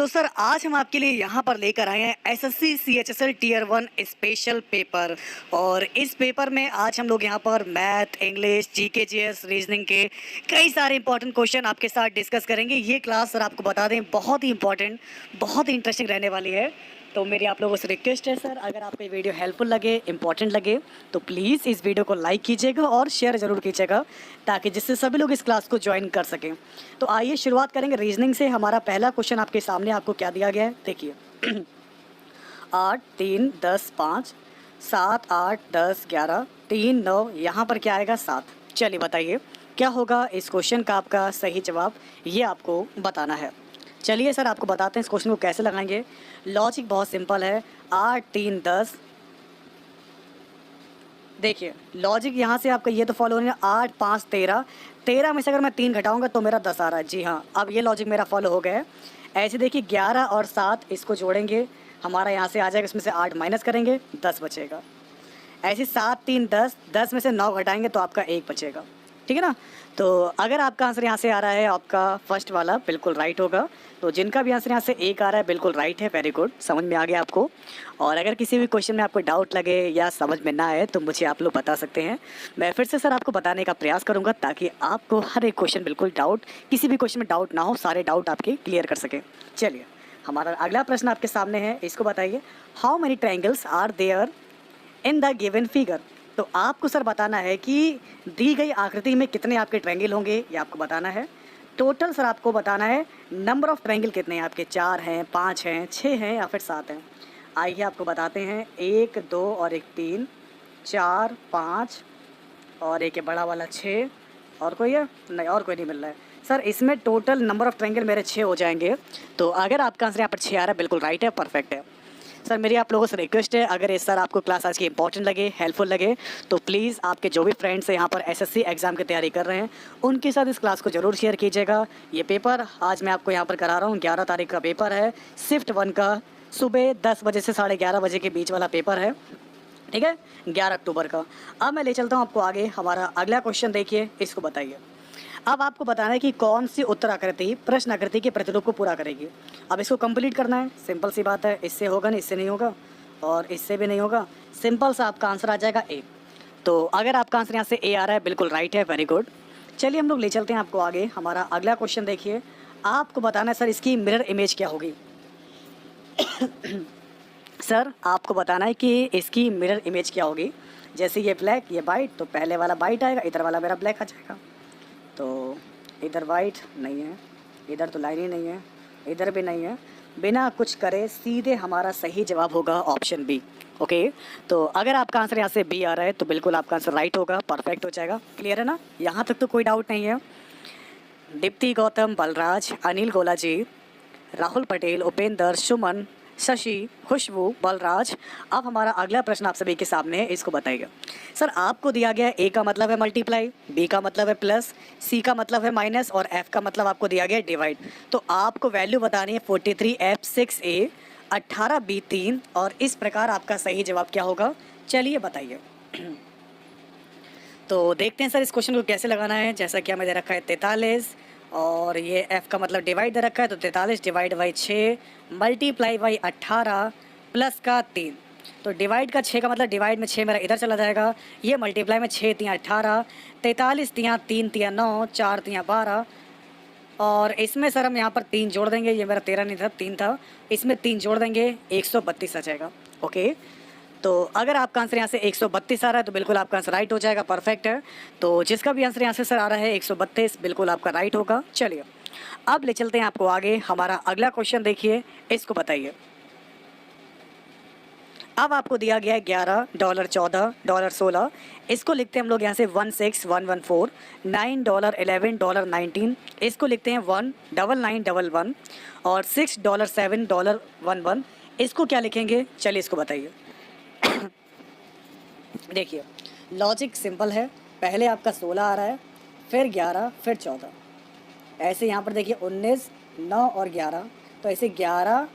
तो सर आज हम आपके लिए यहाँ पर लेकर आए हैं SSC CHSL tier 1 special paper. और इस पेपर में आज हम लोग यहाँ पर math, English, GK, GS, reasoning के कई सारे इंपॉर्टेंट क्वेश्चन आपके साथ डिस्कस करेंगे। ये क्लास सर आपको बता दें बहुत ही इंपॉर्टेंट, बहुत ही इंटरेस्टिंग रहने वाली है। तो मेरी आप लोगों से रिक्वेस्ट है सर, अगर आपको ये वीडियो हेल्पफुल लगे, इंपॉर्टेंट लगे, तो प्लीज़ इस वीडियो को लाइक कीजिएगा और शेयर ज़रूर कीजिएगा ताकि जिससे सभी लोग इस क्लास को ज्वाइन कर सकें। तो आइए शुरुआत करेंगे रीजनिंग से। हमारा पहला क्वेश्चन आपके सामने आपको क्या दिया गया है, देखिए 8, 3, 10, 5, 7, 8, 10, 11, 3, 9, यहाँ पर क्या आएगा 7। चलिए बताइए क्या होगा इस क्वेश्चन का आपका सही जवाब, ये आपको बताना है। चलिए सर आपको बताते हैं इस क्वेश्चन को कैसे लगाएंगे। लॉजिक बहुत सिंपल है। 8, 3, 10, देखिए लॉजिक यहाँ से आपका ये तो फॉलो होने 8, 5, 13, 13 में से अगर मैं 3 घटाऊंगा तो मेरा 10 आ रहा है। जी हाँ, अब ये लॉजिक मेरा फॉलो हो गया है। ऐसे देखिए 11 और 7 इसको जोड़ेंगे, हमारा यहाँ से आ जाएगा, इसमें से 8 माइनस करेंगे 10 बचेगा। ऐसे 7, 3, 10, 10 में से 9 घटाएंगे तो आपका 1 बचेगा, ठीक है ना। तो अगर आपका आंसर यहाँ से आ रहा है आपका फर्स्ट वाला, बिल्कुल राइट होगा। तो जिनका भी आंसर यहाँ से 1 आ रहा है बिल्कुल राइट है, वेरी गुड, समझ में आ गया आपको। और अगर किसी भी क्वेश्चन में आपको डाउट लगे या समझ में ना आए तो मुझे आप लोग बता सकते हैं। मैं फिर से सर आपको बताने का प्रयास करूँगा ताकि आपको हर एक क्वेश्चन बिल्कुल डाउट, किसी भी क्वेश्चन में डाउट ना हो, सारे डाउट आपके क्लियर कर सकें। चलिए हमारा अगला प्रश्न आपके सामने है, इसको बताइए। How many triangles are there in the given figure. तो आपको सर बताना है कि दी गई आकृति में कितने आपके ट्रायंगल होंगे, ये आपको बताना है। टोटल सर आपको बताना है नंबर ऑफ ट्रायंगल कितने हैं आपके, 4 हैं, 5 हैं, 6 हैं या फिर 7 हैं। आइए आपको बताते हैं। 1, 2 और 1 3, 4, 5 और एक बड़ा वाला 6। और कोई है नहीं, और कोई नहीं मिल रहा है सर। इसमें टोटल नंबर ऑफ ट्रायंगल मेरे 6 हो जाएंगे। तो अगर आपका आंसर यहाँ पर 6 आ रहा है बिल्कुल राइट है, परफेक्ट है। सर मेरी आप लोगों से रिक्वेस्ट है, अगर इस सर आपको क्लास आज की इंपॉर्टेंट लगे, हेल्पफुल लगे, तो प्लीज़ आपके जो भी फ्रेंड्स हैं यहाँ पर एसएससी एग्ज़ाम की तैयारी कर रहे हैं उनके साथ इस क्लास को ज़रूर शेयर कीजिएगा। ये पेपर आज मैं आपको यहाँ पर करा रहा हूँ, 11 तारीख का पेपर है, शिफ्ट 1 का, सुबह 10 बजे से 11:30 बजे के बीच वाला पेपर है, ठीक है, 11 अक्टूबर का। अब मैं ले चलता हूँ आपको आगे। हमारा अगला क्वेश्चन देखिए, इसको बताइए। अब आपको बताना है कि कौन सी उत्तर आकृति प्रश्न आकृति के प्रतिरूप को पूरा करेगी। अब इसको कंप्लीट करना है, सिंपल सी बात है। इससे होगा नहीं, इससे नहीं होगा और इससे भी नहीं होगा, सिंपल सा आपका आंसर आ जाएगा ए। तो अगर आपका आंसर यहाँ से ए आ रहा है बिल्कुल राइट है, वेरी गुड। चलिए हम लोग ले चलते हैं आपको आगे। हमारा अगला क्वेश्चन देखिए। आपको बताना है सर इसकी मिरर इमेज क्या होगी। सर आपको बताना है कि इसकी मिरर इमेज क्या होगी। जैसे ये ब्लैक, ये वाइट, तो पहले वाला वाइट आएगा, इधर वाला मेरा ब्लैक आ जाएगा। तो इधर वाइट नहीं है, इधर तो लाइन ही नहीं है, इधर भी नहीं है। बिना कुछ करे सीधे हमारा सही जवाब होगा ऑप्शन बी। ओके, तो अगर आपका आंसर यहाँ से बी आ रहा है तो बिल्कुल आपका आंसर राइट होगा, परफेक्ट हो जाएगा। क्लियर है ना, यहाँ तक तो कोई डाउट नहीं है। दीप्ति, गौतम, बलराज, अनिल गोलाजी, राहुल पटेल, उपेंद्र, सुमन, शशि, खुशबू, बलराज। अब हमारा अगला प्रश्न आप सभी के सामने है, इसको बताइएगा। सर आपको दिया गया है ए का मतलब है मल्टीप्लाई, बी का मतलब है प्लस, सी का मतलब है माइनस और एफ का मतलब आपको दिया गया है डिवाइड। तो आपको वैल्यू बतानी है 43F 6A 18B 3 और इस प्रकार आपका सही जवाब क्या होगा, चलिए बताइए। तो देखते हैं सर इस क्वेश्चन को कैसे लगाना है। जैसा कि हमें दे रखा है 43 और ये f का मतलब डिवाइड दे रखा है, तो 43 divide by 6 multiply by 18 plus का 3। तो डिवाइड का 6 का मतलब डिवाइड में 6 मेरा इधर चला जाएगा, ये मल्टीप्लाई में 6 तियाँ 18, 43 तियाँ 3 तियाँ 9, 4 तियाँ 12 और इसमें सर हम यहाँ पर 3 जोड़ देंगे। ये मेरा 13 नहीं था, 3 था, इसमें 3 जोड़ देंगे, 132 आ जाएगा। ओके, तो अगर आपका आंसर यहाँ से 132 आ रहा है तो बिल्कुल आपका आंसर राइट हो जाएगा, परफेक्ट है। तो जिसका भी आंसर यहाँ से सर आ रहा है 132 बिल्कुल आपका राइट होगा। चलिए अब ले चलते हैं आपको आगे। हमारा अगला क्वेश्चन देखिए, इसको बताइए। अब आपको दिया गया है $11, $14, $16, इसको लिखते हैं हम लोग यहाँ से 16114, $9, $11, $19, इसको लिखते हैं 19911 और $6, $7, $11, इसको क्या लिखेंगे, चलिए इसको बताइए। देखिए लॉजिक सिंपल है, पहले आपका 16 आ रहा है, फिर 11, फिर 14, ऐसे यहाँ पर देखिए 19, 9 और 11, तो ऐसे 11,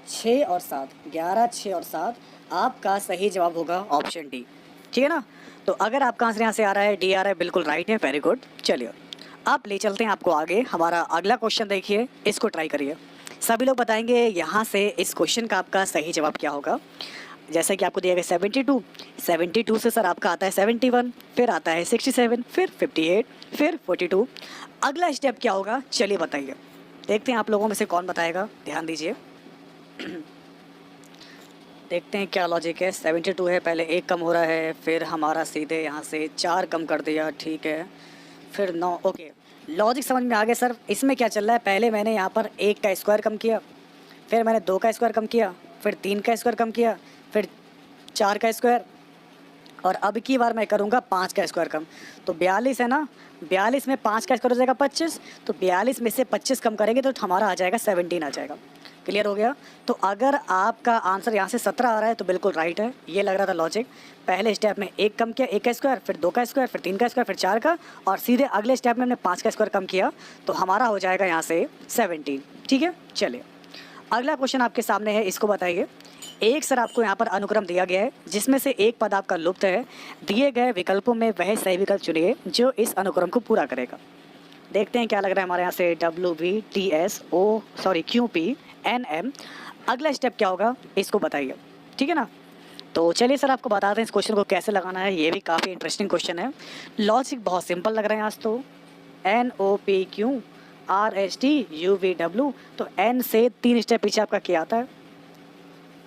6 और 7, 11, 6 और 7 आपका सही जवाब होगा ऑप्शन डी, ठीक है ना। तो अगर आपका आंसर यहाँ से आ रहा है डी आ रहा है बिल्कुल राइट है, वेरी गुड। चलिए अब ले चलते हैं आपको आगे। हमारा अगला क्वेश्चन देखिए, इसको ट्राई करिए। सभी लोग बताएंगे यहाँ से इस क्वेश्चन का आपका सही जवाब क्या होगा। जैसा कि आपको दिया गया 72, 72 से सर आपका आता है 71, फिर आता है 67, फिर 58, फिर 42। अगला स्टेप क्या होगा चलिए बताइए। देखते हैं आप लोगों में से कौन बताएगा, ध्यान दीजिए। देखते हैं क्या लॉजिक है। 72 है, पहले एक कम हो रहा है, फिर हमारा सीधे यहाँ से 4 कम कर दिया, ठीक है, फिर 9। ओके, लॉजिक समझ में आ गया सर। इसमें क्या चल रहा है, पहले मैंने यहाँ पर 1 का स्क्वायर कम किया, फिर मैंने 2 का स्क्वायर कम किया, फिर 3 का स्क्वायर कम किया, फिर 4 का स्क्वायर, और अब की बार मैं करूँगा 5 का स्क्वायर कम। तो 42 है ना, 42 में 5 का स्क्वायर हो जाएगा 25, तो 42 में से 25 कम करेंगे तो हमारा आ जाएगा 17 आ जाएगा। क्लियर हो गया। तो अगर आपका आंसर यहाँ से 17 आ रहा है तो बिल्कुल राइट है। ये लग रहा था लॉजिक। पहले स्टेप में 1 कम किया, 1 का स्क्वायर, फिर 2 का स्क्वायर, फिर 3 का स्क्वायर, फिर 4 का, और सीधे अगले स्टेप में हमने 5 का स्क्वायर कम किया तो हमारा हो जाएगा यहाँ से 17। ठीक है, चलिए अगला क्वेश्चन आपके सामने है, इसको बताइए। एक सर आपको यहाँ पर अनुक्रम दिया गया है जिसमें से एक पद आपका लुप्त है। दिए गए विकल्पों में वह सही विकल्प चुनिए जो इस अनुक्रम को पूरा करेगा। देखते हैं क्या लग रहा है हमारे यहाँ से। WVTSO QPNM। अगला स्टेप क्या होगा इसको बताइए, ठीक है ना। तो चलिए सर आपको बताते हैं इस क्वेश्चन को कैसे लगाना है। ये भी काफ़ी इंटरेस्टिंग क्वेश्चन है। लॉजिक बहुत सिंपल लग रहा है आज तो। NOPQRSTUVW, तो N से 3 स्टेप पीछे आपका क्या आता है,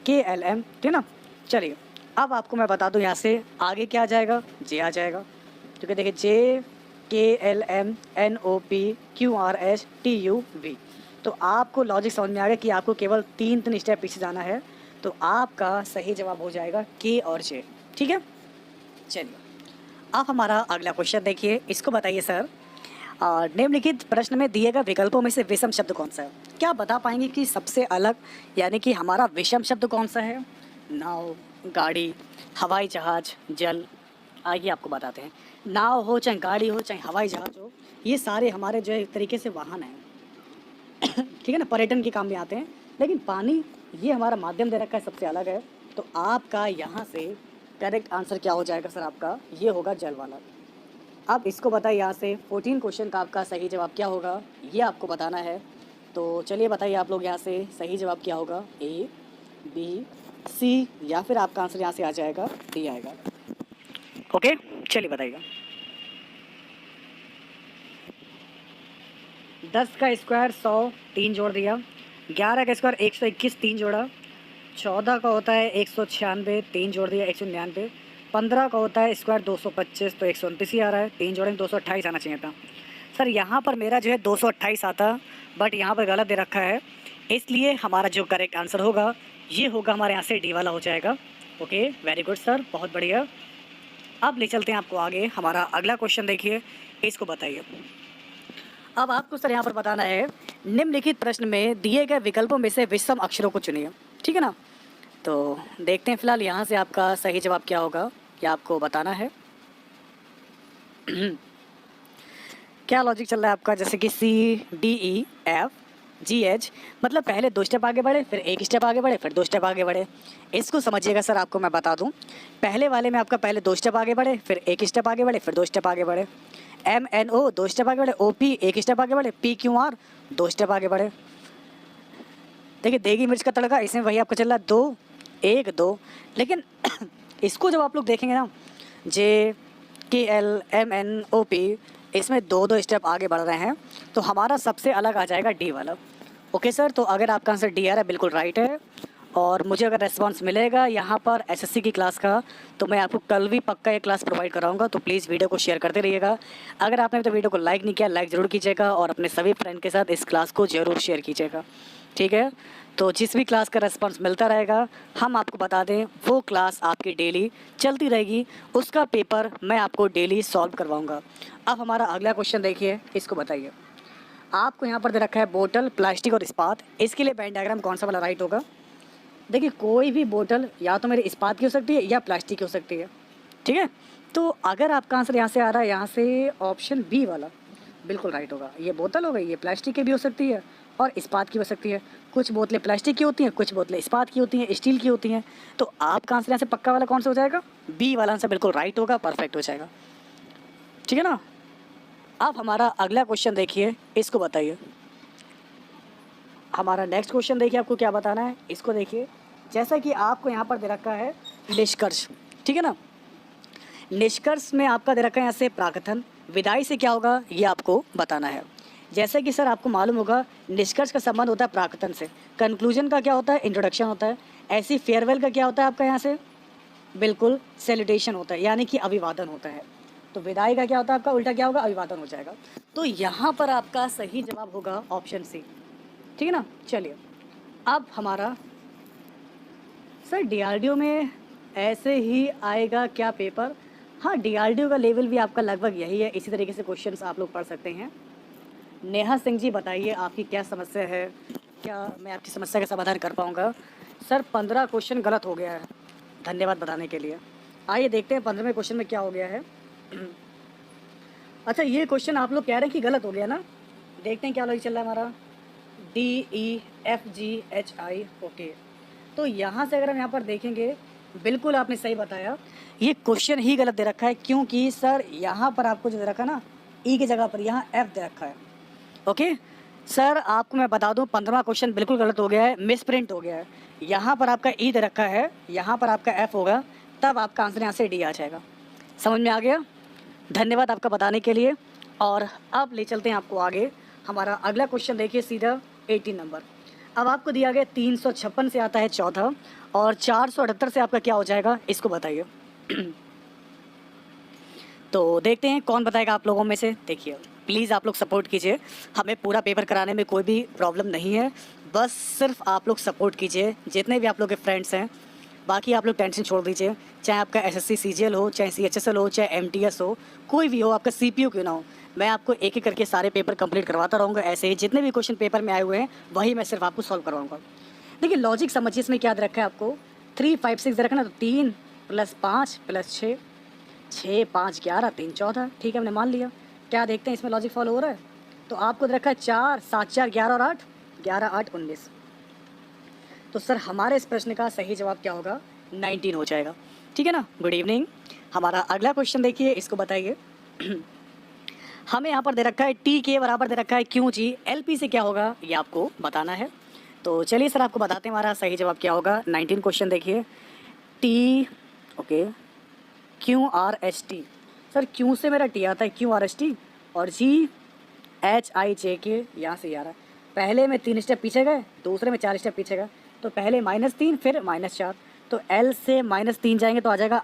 KLM, ठीक ना। चलिए अब आपको मैं बता दूं यहाँ से आगे क्या आ जाएगा, J आ जाएगा। क्योंकि देखिए JKLMNOPQRSTUV, तो आपको लॉजिक समझ में आ गया कि आपको केवल 3 स्टेप पीछे जाना है। तो आपका सही जवाब हो जाएगा K और J, ठीक है। चलिए अब हमारा अगला क्वेश्चन देखिए, इसको बताइए सर। निम्नलिखित प्रश्न में दिए गए विकल्पों में से विषम शब्द कौन सा है। क्या बता पाएंगे कि सबसे अलग यानी कि हमारा विषम शब्द कौन सा है। नाव, गाड़ी, हवाई जहाज, जल। आइए आपको बताते हैं। नाव हो चाहे गाड़ी हो चाहे हवाई जहाज हो, ये सारे हमारे जो है एक तरीके से वाहन हैं ठीक है ना, पर्यटन के काम में आते हैं। लेकिन पानी ये हमारा माध्यम दे रखा है, सबसे अलग है। तो आपका यहाँ से करेक्ट आंसर क्या हो जाएगा सर, आपका ये होगा जल वाला। अब इसको बताइए यहाँ से 14 क्वेश्चन का आपका सही जवाब क्या होगा, ये आपको बताना है। तो चलिए बताइए आप लोग यहाँ से सही जवाब क्या होगा, A, B, C, या फिर आपका आंसर यहाँ से आ जाएगा D आएगा। ओके चलिए बताइएगा। 10 का स्क्वायर 100, 3 जोड़ दिया। 11 का स्क्वायर 121, 3 जोड़ा। 14 का होता है 196, 3 जोड़ दिया 199। 15 का होता है स्क्वायर 225, तो 129 ही आ रहा है, 3 जोड़ेंगे 228 आना चाहिए था। सर यहाँ पर मेरा जो है 228 आता, बट यहाँ पर गलत दे रखा है, इसलिए हमारा जो करेक्ट आंसर होगा ये होगा हमारे यहाँ से D वाला हो जाएगा। ओके वेरी गुड सर, बहुत बढ़िया। अब ले चलते हैं आपको आगे। हमारा अगला क्वेश्चन देखिए, इसको बताइए। अब आपको सर यहाँ पर बताना है निम्नलिखित प्रश्न में दिए गए विकल्पों में से विषम अक्षरों को चुनिए, ठीक है ना। तो देखते हैं फिलहाल यहाँ से आपका सही जवाब क्या होगा, क्या आपको बताना है। क्या लॉजिक चल रहा है आपका, जैसे कि CDEFGH, मतलब पहले 2 स्टेप आगे बढ़े, फिर 1 स्टेप आगे बढ़े, फिर 2 स्टेप आगे बढ़े। इसको समझिएगा सर, आपको मैं बता दूं। पहले वाले में आपका पहले 2 स्टेप आगे बढ़े, फिर 1 स्टेप आगे बढ़े, फिर 2 स्टेप आगे बढ़े। MNO 2 स्टेप आगे बढ़े, OP 1 स्टेप आगे बढ़े, PQR 2 स्टेप आगे बढ़े। देखिए देगी मिर्च का तड़का, इसमें वही आपका चल रहा है 2 1 2। लेकिन इसको जब आप लोग देखेंगे ना, JKLMNOP, इसमें 2 स्टेप आगे बढ़ रहे हैं, तो हमारा सबसे अलग आ जाएगा D वाला। ओके सर, तो अगर आपका आंसर D आ रहा है बिल्कुल राइट है। और मुझे अगर रेस्पॉन्स मिलेगा यहाँ पर SSC की क्लास का, तो मैं आपको कल भी पक्का ये क्लास प्रोवाइड कराऊंगा। तो प्लीज़ वीडियो को शेयर करते रहिएगा। अगर आपने तो वीडियो को लाइक नहीं किया, लाइक ज़रूर कीजिएगा, और अपने सभी फ्रेंड के साथ इस क्लास को ज़रूर शेयर कीजिएगा, ठीक है। तो जिस भी क्लास का रेस्पॉन्स मिलता रहेगा, हम आपको बता दें वो क्लास आपकी डेली चलती रहेगी, उसका पेपर मैं आपको डेली सॉल्व करवाऊँगा। अब हमारा अगला क्वेश्चन देखिए, इसको बताइए। आपको यहाँ पर दे रखा है बोतल, प्लास्टिक और इस्पात, इसके लिए वेन डायग्राम कौन सा वाला राइट होगा। देखिए कोई भी बोतल या तो मेरी इस्पात की हो सकती है या प्लास्टिक की हो सकती है, ठीक है। तो अगर आपका आंसर यहाँ से आ रहा है, यहाँ से ऑप्शन B वाला बिल्कुल राइट होगा। ये बोतल हो गई, ये प्लास्टिक की भी हो सकती है और इस्पात की हो सकती है। कुछ बोतलें प्लास्टिक की होती हैं, कुछ बोतलें इस्पात की होती हैं, स्टील की होती हैं। तो आपका आंसर यहाँ से पक्का वाला कौन सा हो जाएगा, B वाला आंसर बिल्कुल राइट होगा, परफेक्ट हो जाएगा, ठीक है ना। अब हमारा अगला क्वेश्चन देखिए, इसको बताइए। हमारा नेक्स्ट क्वेश्चन देखिए, आपको क्या बताना है इसको देखिए। जैसा कि आपको यहाँ पर दे रखा है निष्कर्ष, ठीक है ना। निष्कर्ष में आपका दे रखा है यहाँ से प्राकथन, विदाई से क्या होगा ये आपको बताना है। जैसे कि सर आपको मालूम होगा निष्कर्ष का संबंध होता है प्राकथन से, कंक्लूजन का क्या होता है इंट्रोडक्शन होता है, ऐसी फेयरवेल का क्या होता है आपका यहाँ से बिल्कुल सैल्यूटेशन होता है, यानी कि अभिवादन होता है। तो विदाई का क्या होता है आपका उल्टा क्या होगा अभिवादन हो जाएगा। तो यहाँ पर आपका सही जवाब होगा ऑप्शन सी, ठीक है ना। चलिए अब हमारा सर डीआरडीओ में ऐसे ही आएगा क्या पेपर। हाँ डीआरडीओ का लेवल भी आपका लगभग यही है, इसी तरीके से क्वेश्चंस आप लोग पढ़ सकते हैं। नेहा सिंह जी बताइए आपकी क्या समस्या है, क्या मैं आपकी समस्या का समाधान कर पाऊँगा। सर 15 क्वेश्चन गलत हो गया है, धन्यवाद बताने के लिए। आइए देखते हैं 15वें क्वेश्चन में क्या हो गया है। अच्छा ये क्वेश्चन आप लोग कह रहे हैं कि गलत हो गया ना, देखते हैं क्या लॉजिक चल रहा है हमारा। DEFGHI okay. तो यहाँ से अगर हम यहाँ पर देखेंगे बिल्कुल आपने सही बताया, ये क्वेश्चन ही गलत दे रखा है, क्योंकि सर यहाँ पर आपको जो दे रखा है ना ई की जगह पर यहाँ F दे रखा है। ओके सर आपको मैं बता दूँ 15वां क्वेश्चन बिल्कुल गलत हो गया है, मिस प्रिंट हो गया है। यहाँ पर आपका ई दे रखा है, यहाँ पर आपका F होगा, तब आपका आंसर यहाँ से डी आ जाएगा। समझ में आ गया, धन्यवाद आपका बताने के लिए। और अब ले चलते हैं आपको आगे। हमारा अगला क्वेश्चन देखिए सीधा 18 नंबर। अब आपको दिया गया 356 से आता है चौथा और 478 से आपका क्या हो जाएगा इसको बताइए। तो देखते हैं कौन बताएगा आप लोगों में से। देखिए प्लीज़ आप लोग सपोर्ट कीजिए, हमें पूरा पेपर कराने में कोई भी प्रॉब्लम नहीं है, बस सिर्फ आप लोग सपोर्ट कीजिए, जितने भी आप लोग के फ्रेंड्स हैं। बाकी आप लोग टेंशन छोड़ दीजिए, चाहे आपका SSC CGL हो, चाहे CHSL हो, चाहे MTS हो, कोई भी हो, आपका CPU क्यों ना हो, मैं आपको एक एक करके सारे पेपर कंप्लीट करवाता रहूँगा। ऐसे ही जितने भी क्वेश्चन पेपर में आए हुए हैं वही मैं सिर्फ आपको सॉल्व करवाऊँगा। देखिए लॉजिक समझिए, इसमें क्या दे रखा है आपको 3 5 6 दे रखा है ना, तो 3 + 5 + 6, 6 5 11 3 14, ठीक है हमने मान लिया। क्या देखते हैं इसमें लॉजिक फॉलो हो रहा है। तो आपको दे रखा है 4 7 4 11 और 8, 11 8 19। तो सर हमारे इस प्रश्न का सही जवाब क्या होगा 19 हो जाएगा, ठीक है ना। Good evening. हमारा अगला क्वेश्चन देखिए, इसको बताइए। हमें यहाँ पर दे रखा है टी के बराबर दे रखा है क्यू जी, LP से क्या होगा ये आपको बताना है। तो चलिए सर आपको बताते हैं हमारा सही जवाब क्या होगा। 19 क्वेश्चन देखिए, T okay QRST। Sir Q से मेरा टी आता है QRST और GHIJK यहाँ से आ रहा है। पहले में 3 स्टेप पीछे गए, दूसरे में 4 स्टेप पीछे गए, तो पहले -3 फिर -4, तो L से -3 जाएंगे तो आ जाएगा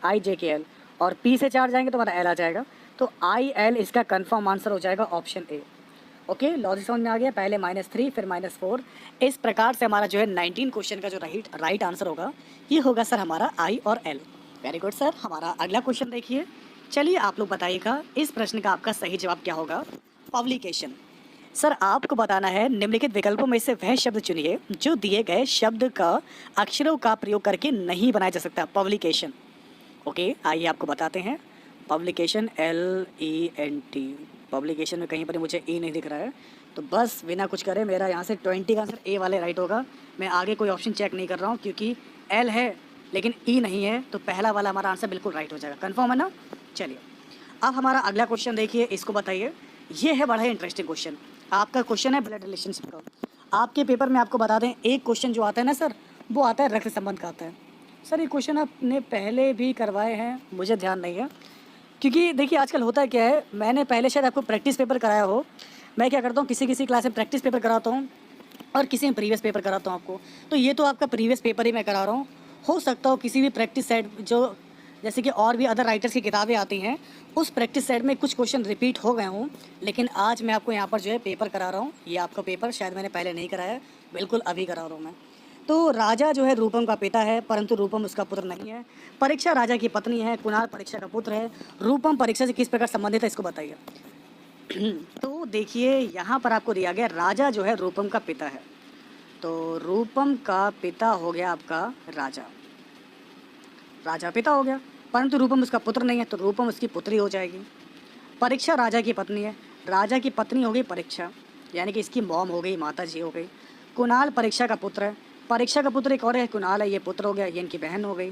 IJKL, और P से 4 जाएंगे तो हमारा L आ जाएगा। तो IL इसका कंफर्म आंसर हो जाएगा ऑप्शन ए। ओके लॉजिक समझ में आ गया, पहले -3 फिर -4। इस प्रकार से हमारा जो है 19 क्वेश्चन का जो राइट आंसर होगा ये होगा सर हमारा I और L। Very good sir. हमारा अगला क्वेश्चन देखिए, चलिए आप लोग बताइएगा इस प्रश्न का आपका सही जवाब क्या होगा। पब्लिकेशन। सर आपको बताना है निम्नलिखित विकल्पों में से वह शब्द चुनिए जो दिए गए शब्द का अक्षरों का प्रयोग करके नहीं बनाया जा सकता। पब्लिकेशन ओके आइए आपको बताते हैं। पब्लिकेशन LENT, पब्लिकेशन में कहीं पर मुझे ई नहीं दिख रहा है, तो बस बिना कुछ करे मेरा यहाँ से 20 का आंसर ए वाले राइट होगा। मैं आगे कोई ऑप्शन चेक नहीं कर रहा हूँ क्योंकि L है लेकिन ई नहीं है, तो पहला वाला हमारा आंसर बिल्कुल राइट हो जाएगा। कंफर्म है ना। चलिए अब हमारा अगला क्वेश्चन देखिए, इसको बताइए। ये है बड़ा ही इंटरेस्टिंग क्वेश्चन, आपका क्वेश्चन है ब्लड रिलेशनशिप का। आपके पेपर में आपको बता दें एक क्वेश्चन जो आता है ना सर, वो आता है रक्त संबंध का आता है। सर ये क्वेश्चन आपने पहले भी करवाए हैं, मुझे ध्यान नहीं है, क्योंकि देखिए आजकल होता क्या है, मैंने पहले शायद आपको प्रैक्टिस पेपर कराया हो। मैं क्या करता हूँ किसी क्लास में प्रैक्टिस पेपर कराता हूँ और किसी में प्रीवियस पेपर कराता हूँ आपको। तो ये तो आपका प्रीवियस पेपर ही मैं करा रहा हूँ। हो सकता हो किसी भी प्रैक्टिस सेट जो जैसे कि और भी अदर राइटर्स की किताबें आती हैं, उस प्रैक्टिस सेट में कुछ क्वेश्चन रिपीट हो गए हों, लेकिन आज मैं आपको यहाँ पर जो है पेपर करा रहा हूँ। ये आपका पेपर शायद मैंने पहले नहीं कराया, बिल्कुल अभी करा रहा हूँ मैं। तो राजा जो है रूपम का पिता है, परंतु रूपम उसका पुत्र नहीं है। परीक्षा राजा की पत्नी है, कुणाल परीक्षा का पुत्र है। रूपम परीक्षा से किस प्रकार संबंधित है इसको बताइए। तो देखिए यहाँ पर आपको दिया गया राजा जो है रूपम का पिता है, तो रूपम का पिता हो गया आपका राजा, राजा पिता हो गया, परंतु रूपम उसका पुत्र नहीं है, तो रूपम उसकी पुत्री हो जाएगी। परीक्षा राजा की पत्नी है, राजा की पत्नी हो गई परीक्षा, यानी कि इसकी मॉम हो गई, माता जी हो गई। कुणाल परीक्षा का पुत्र है, परीक्षा का पुत्र एक और है, कुणाल है, ये पुत्र हो गया, ये इनकी बहन हो गई।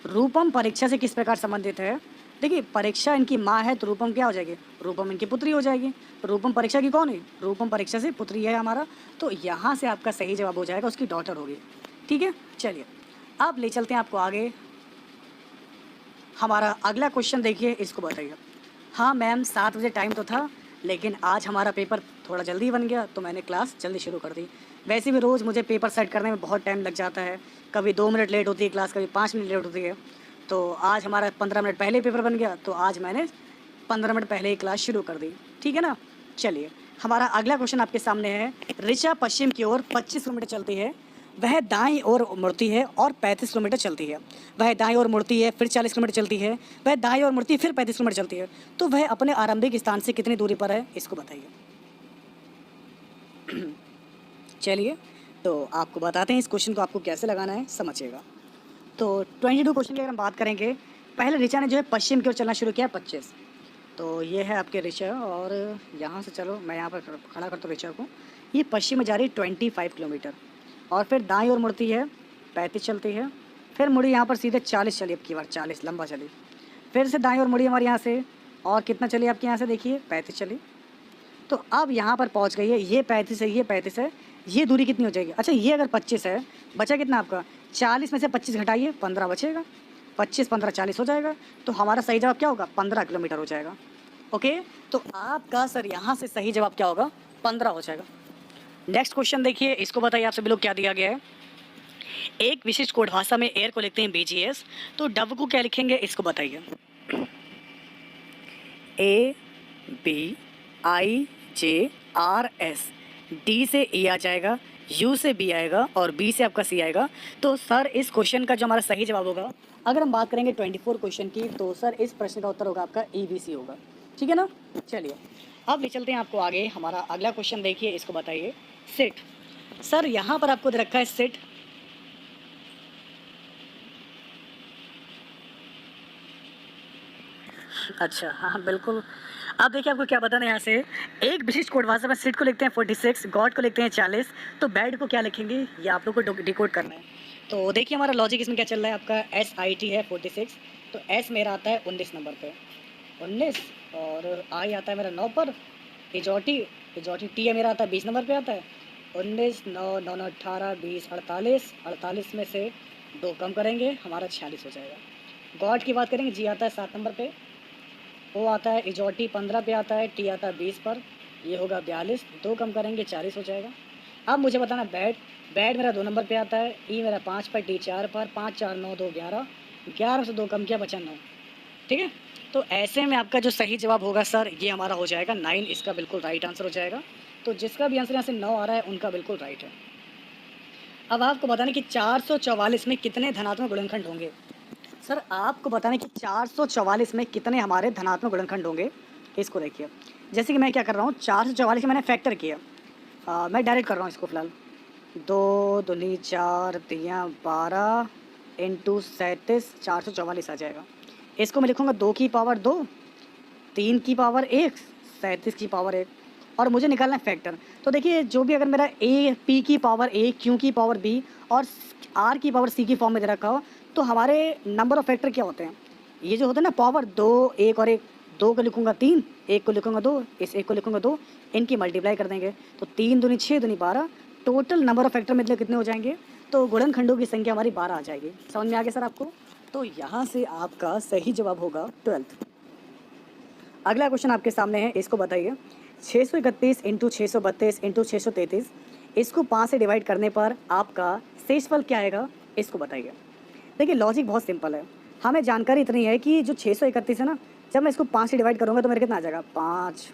रूपम परीक्षा से किस प्रकार संबंधित है, देखिए परीक्षा इनकी माँ है तो रूपम क्या हो जाएगी, रूपम इनकी पुत्री हो जाएगी। तो रूपम परीक्षा की कौन है, रूपम परीक्षा से पुत्री है हमारा, तो यहाँ से आपका सही जवाब हो जाएगा उसकी डॉटर होगी। ठीक है, चलिए अब ले चलते हैं आपको आगे। हमारा अगला क्वेश्चन देखिए, इसको बताइए। हाँ मैम 7 बजे टाइम तो था, लेकिन आज हमारा पेपर थोड़ा जल्दी बन गया तो मैंने क्लास जल्दी शुरू कर दी। वैसे भी रोज़ मुझे पेपर सेट करने में बहुत टाइम लग जाता है, कभी 2 मिनट लेट होती है क्लास, कभी 5 मिनट लेट होती है। तो आज हमारा 15 मिनट पहले पेपर बन गया, तो आज मैंने 15 मिनट पहले ही क्लास शुरू कर दी। ठीक है ना, चलिए हमारा अगला क्वेश्चन आपके सामने है। ऋचा पश्चिम की ओर 25 किलोमीटर चलती है, वह दाईं ओर मुड़ती है और 35 किलोमीटर चलती है। वह दाईं ओर मुड़ती है फिर 40 किलोमीटर चलती है, वह दाईं ओर मुड़ती है फिर 35 किलोमीटर चलती है, तो वह अपने आरंभिक स्थान से कितनी दूरी पर है, इसको बताइए। चलिए तो आपको बताते हैं इस क्वेश्चन को आपको कैसे लगाना है, समझिएगा। तो 22 क्वेश्चन की अगर हम बात करेंगे, पहले ऋचा ने जो है पश्चिम की ओर चलना शुरू किया 25, तो ये है आपके ऋचा, और यहाँ से चलो मैं यहाँ पर खड़ा करता हूँ ऋचा को। ये पश्चिम में जा रही है 25 किलोमीटर, और फिर दाईं ओर मुड़ती है 35 चलती है, फिर मुड़ी यहाँ पर सीधे 40 चली, अब की बार 40 लंबा चली, फिर से दाईं ओर मुड़ी हमारे यहाँ से, और कितना चली आपके यहाँ से देखिए 35 चली। तो अब यहाँ पर पहुँच गई है, ये 35 है, ये 35 है, ये दूरी कितनी हो जाएगी। अच्छा ये अगर 25 है, बचा कितना आपका, 40 में से 25 घटाइए 15 बचेगा, 25 15 40 हो जाएगा, तो हमारा सही जवाब क्या होगा, 15 किलोमीटर हो जाएगा। ओके, तो आपका सर यहाँ से सही जवाब क्या होगा, 15 हो जाएगा। नेक्स्ट क्वेश्चन देखिए, इसको बताइए आप सभी लोग क्या दिया गया है। एक विशिष्ट कोड भाषा में एयर को लिखते हैं BGS, तो डव को क्या लिखेंगे, इसको बताइए। ABIJRS, D से E आ जाएगा, U से B आएगा और B से आपका C आएगा। तो सर इस क्वेश्चन का जो हमारा सही जवाब होगा, अगर हम बात करेंगे 24 क्वेश्चन की, तो सर इस प्रश्न का उत्तर होगा आपका EBC होगा। ठीक है ना, चलिए अब ले चलते हैं आपको आगे। हमारा अगला क्वेश्चन देखिए, इसको बताइए। सिट, सर यहाँ पर आपको दे रखा है सिट, अच्छा हाँ बिल्कुल। अब देखिए आपको क्या बताना है, यहाँ से एक विशिष्ट कोड भाषा में सिट को लिखते हैं 46, गॉड को लिखते हैं 40, तो बैड को क्या लिखेंगे, ये आप लोग को डिकोड करना है। तो देखिए हमारा लॉजिक इसमें क्या चल रहा है, आपका SIT है 46, तो S मेरा आता है 19 नंबर पे, 19, और I आता है मेरा 9 पर, इजोटी T है मेरा आता है 20 नंबर पे आता है, 19 9 9 9 18 20 48, 48 में से 2 कम करेंगे हमारा 46 हो जाएगा। गॉड की बात करेंगे, G आता है 7 नंबर पे, O आता है इजोटी 15 पे आता है, T आता है 20 पर, ये होगा 42, 2 कम करेंगे 40 हो जाएगा। अब मुझे बताना बैड मेरा 2 नंबर पे आता है, E मेरा 5 पर, T 4 पर, 5 4 9 2 11, 11 से 2 कम किया बचा 9। ठीक है, तो ऐसे में आपका जो सही जवाब होगा सर, ये हमारा हो जाएगा 9, इसका बिल्कुल राइट आंसर हो जाएगा। तो जिसका भी आंसर यहाँ से 9 आ रहा है उनका बिल्कुल राइट है। अब आपको बताना कि 444 में कितने धनात्मक गुणनखंड होंगे। सर आपको बताना कि 444 में कितने हमारे धनात्मक गुणनखंड होंगे, इसको देखिए। जैसे कि मैं क्या कर रहा हूँ, 444 मैंने फैक्टर किया, मैं डायरेक्ट कर रहा हूँ इसको फिलहाल। 2 दूनी 4 तियाँ 12 इंटू 37, 444 आ जाएगा। इसको मैं लिखूँगा 2 की पावर 2, 3 की पावर 1, 37 की पावर 1, और मुझे निकालना है फैक्टर। तो देखिए जो भी अगर मेरा P की पावर A, Q की पावर B और R की पावर C की फॉर्म में दे रखा हो, तो हमारे नंबर ऑफ फैक्टर क्या होते हैं, ये जो होते हैं ना पावर 2 1 और 1, 2 को लिखूँगा 3, 1 को लिखूँगा 2, इस 1 को लिखूँगा 2, इनकी मल्टीप्लाई कर देंगे तो 3 दूनी 6 दूनी 12, टोटल नंबर ऑफ फैक्टर मतलब कितने हो जाएंगे, तो गुणनखंडों की संख्या हमारी 12 आ जाएगी। समझ में आ गया सर आपको, तो यहाँ से आपका सही जवाब होगा 12। अगला क्वेश्चन आपके सामने है, इसको बताइए। 631 इंटू 632 इंटू 633, इसको 5 से डिवाइड करने पर आपका शेषफल क्या आएगा, इसको बताइए। देखिए लॉजिक बहुत सिंपल है, हमें जानकारी इतनी है कि जो 631 है ना, जब मैं इसको 5 से डिवाइड करूँगा तो मेरे कितना आ जाएगा, 5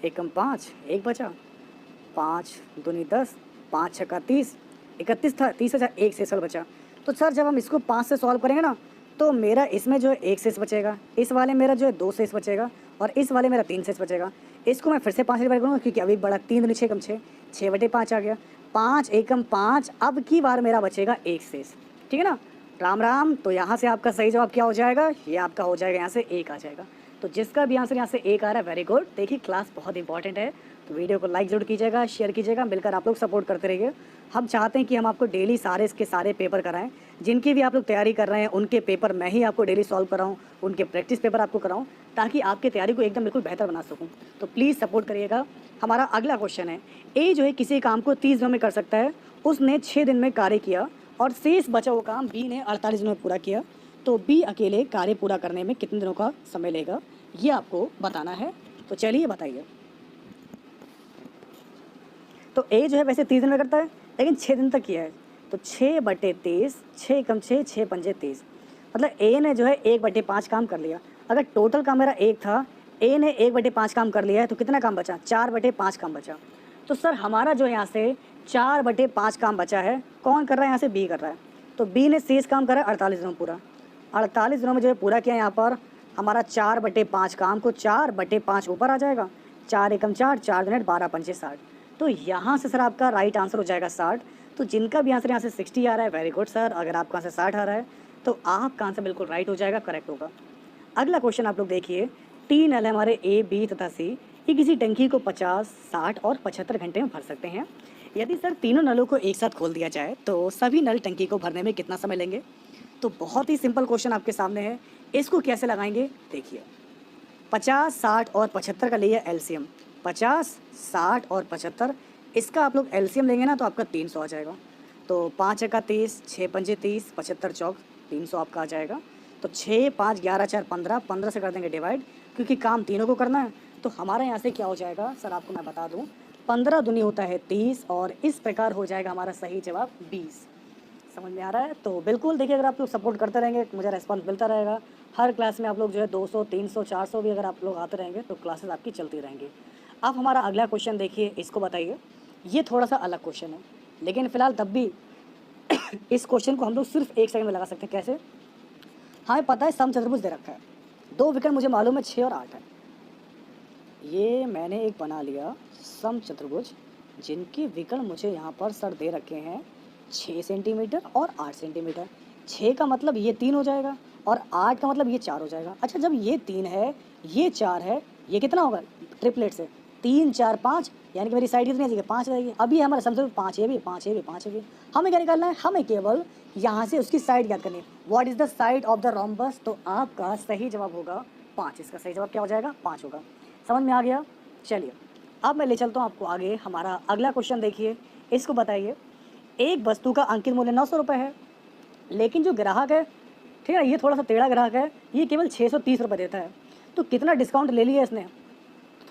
एकम 5, 1 बचा, 5 दूनी 10, 5 छक्का 30, 31 था, 30 हजार 1 शेषफल बचा। तो सर जब हम इसको 5 से सॉल्व करेंगे ना, तो मेरा इसमें जो है 1 शेष बचेगा, इस वाले मेरा जो है 2 शेष बचेगा, और इस वाले मेरा 3 शेष बचेगा। इसको मैं फिर से 5 से डिवाइड करूँगा क्योंकि अभी बड़ा 3 दूनी 6 कम 6, 6/5 आ गया, 5 एकम 5, अब की बार मेरा बचेगा 1 शेष। ठीक है ना, राम राम। तो यहाँ से आपका सही जवाब क्या हो जाएगा, ये आपका हो जाएगा यहाँ से 1 आ जाएगा। तो जिसका भी आंसर यहाँ से 1 आ रहा है, वेरी गुड। देखिए क्लास बहुत इंपॉर्टेंट है, तो वीडियो को लाइक जरूर कीजिएगा, शेयर कीजिएगा, मिलकर आप लोग सपोर्ट करते रहिए। हम चाहते हैं कि हम आपको डेली सारे के सारे पेपर कराएं, जिनकी भी आप लोग तैयारी कर रहे हैं उनके पेपर मैं ही आपको डेली सॉल्व कराऊं, उनके प्रैक्टिस पेपर आपको कराऊं, ताकि आपकी तैयारी को एकदम बिल्कुल बेहतर बना सकूं। तो प्लीज़ सपोर्ट करिएगा। हमारा अगला क्वेश्चन है, ए जो है किसी काम को 30 दिनों में कर सकता है, उसने 6 दिन में कार्य किया और शेष बचा हुआ काम बी ने 48 दिनों में पूरा किया, तो बी अकेले कार्य पूरा करने में कितने दिनों का समय लेगा, ये आपको बताना है। तो चलिए बताइए। तो ए जो है वैसे 30 दिन में करता है, लेकिन 6 दिन तक किया है, तो 6/23, 6 कम 6, 6 पंजे 30, मतलब ए ने जो है 1/5 काम कर लिया। अगर टोटल काम मेरा 1 था, ए ने 1/5 काम कर लिया है, तो कितना काम बचा? 4/5 काम बचा। तो सर हमारा जो यहाँ से 4/5 काम बचा है, कौन कर रहा है? यहाँ से बी कर रहा है। तो बी ने शेष काम करा 48 दिनों पूरा, 48 दिनों में जो है पूरा किया। यहाँ पर हमारा 4/5 काम को 4/5 ऊपर आ जाएगा, 4 एकम 4, 4 दूनी 12 पंजे 60। तो यहाँ से सर आपका राइट आंसर हो जाएगा 60। तो जिनका भी आंसर यहाँ से 60 आ रहा है, वेरी गुड सर। अगर आपका आंसर 60 आ रहा है तो आपका आंसर बिल्कुल राइट हो जाएगा, करेक्ट होगा। अगला क्वेश्चन आप लोग देखिए, 3 नल हमारे ए, बी तथा सी, ये किसी टंकी को 50, 60 और 75 घंटे में भर सकते हैं। यदि सर तीनों नलों को एक साथ खोल दिया जाए तो सभी नल टंकी को भरने में कितना समय लेंगे? तो बहुत ही सिंपल क्वेश्चन आपके सामने है, इसको कैसे लगाएंगे देखिए। 50, 60 और 75 का लिए एलसीएम, 50, 60 और 75, इसका आप लोग एलसीएम लेंगे ना तो आपका 300 आ जाएगा। तो 5 एका 30, 6 पंजे 30, 75 चौक 300 आपका आ जाएगा। तो 6, 5, 11, 4, 15, 15 से कर देंगे डिवाइड, क्योंकि काम तीनों को करना है। तो हमारे यहाँ से क्या हो जाएगा सर, आपको मैं बता दूँ, 15 दूनी होता है 30, और इस प्रकार हो जाएगा हमारा सही जवाब 20। समझ में आ रहा है? तो बिल्कुल देखिए, अगर आप लोग सपोर्ट करते रहेंगे मुझे रेस्पॉन्स मिलता रहेगा। हर क्लास में आप लोग जो है 200, 300, 400 भी अगर आप लोग आते रहेंगे तो क्लासेस आपकी चलती रहेंगी। अब हमारा अगला क्वेश्चन देखिए, इसको बताइए। ये थोड़ा सा अलग क्वेश्चन है, लेकिन फिलहाल तब भी इस क्वेश्चन को हम लोग सिर्फ 1 सेकंड में लगा सकते हैं। कैसे? हमें पता है समचतुर्भुज दे रखा है, 2 विकर्ण मुझे मालूम है 6 और 8 है। ये मैंने एक बना लिया समचतुर्भुज, जिनके विकर्ण मुझे यहाँ पर सर दे रखे हैं 6 सेंटीमीटर और 8 सेंटीमीटर। 6 का मतलब ये 3 हो जाएगा, और 8 का मतलब ये 4 हो जाएगा। अच्छा, जब ये 3 है, ये 4 है, ये कितना होगा ट्रिपलेट से? 3, 4, 5, यानी कि मेरी साइड कितनी आ जाएगी? 5 आ जाएगी। अभी हमारे समझ 5 है भी, 5 है भी, 5 है भी। हमें क्या निकालना है? हमें केवल यहाँ से उसकी साइड याद करनी है। What is the side of the rhombus? तो आपका सही जवाब होगा 5। इसका सही जवाब क्या हो जाएगा? 5 होगा। समझ में आ गया? चलिए अब मैं ले चलता हूँ आपको आगे। हमारा अगला क्वेश्चन देखिए, इसको बताइए। एक वस्तु का अंकित मूल्य 900 रुपये है, लेकिन जो ग्राहक है, ठीक है, ये थोड़ा सा टेढ़ा ग्राहक है, ये केवल 630 रुपये देता है। तो कितना डिस्काउंट ले लिया इसने?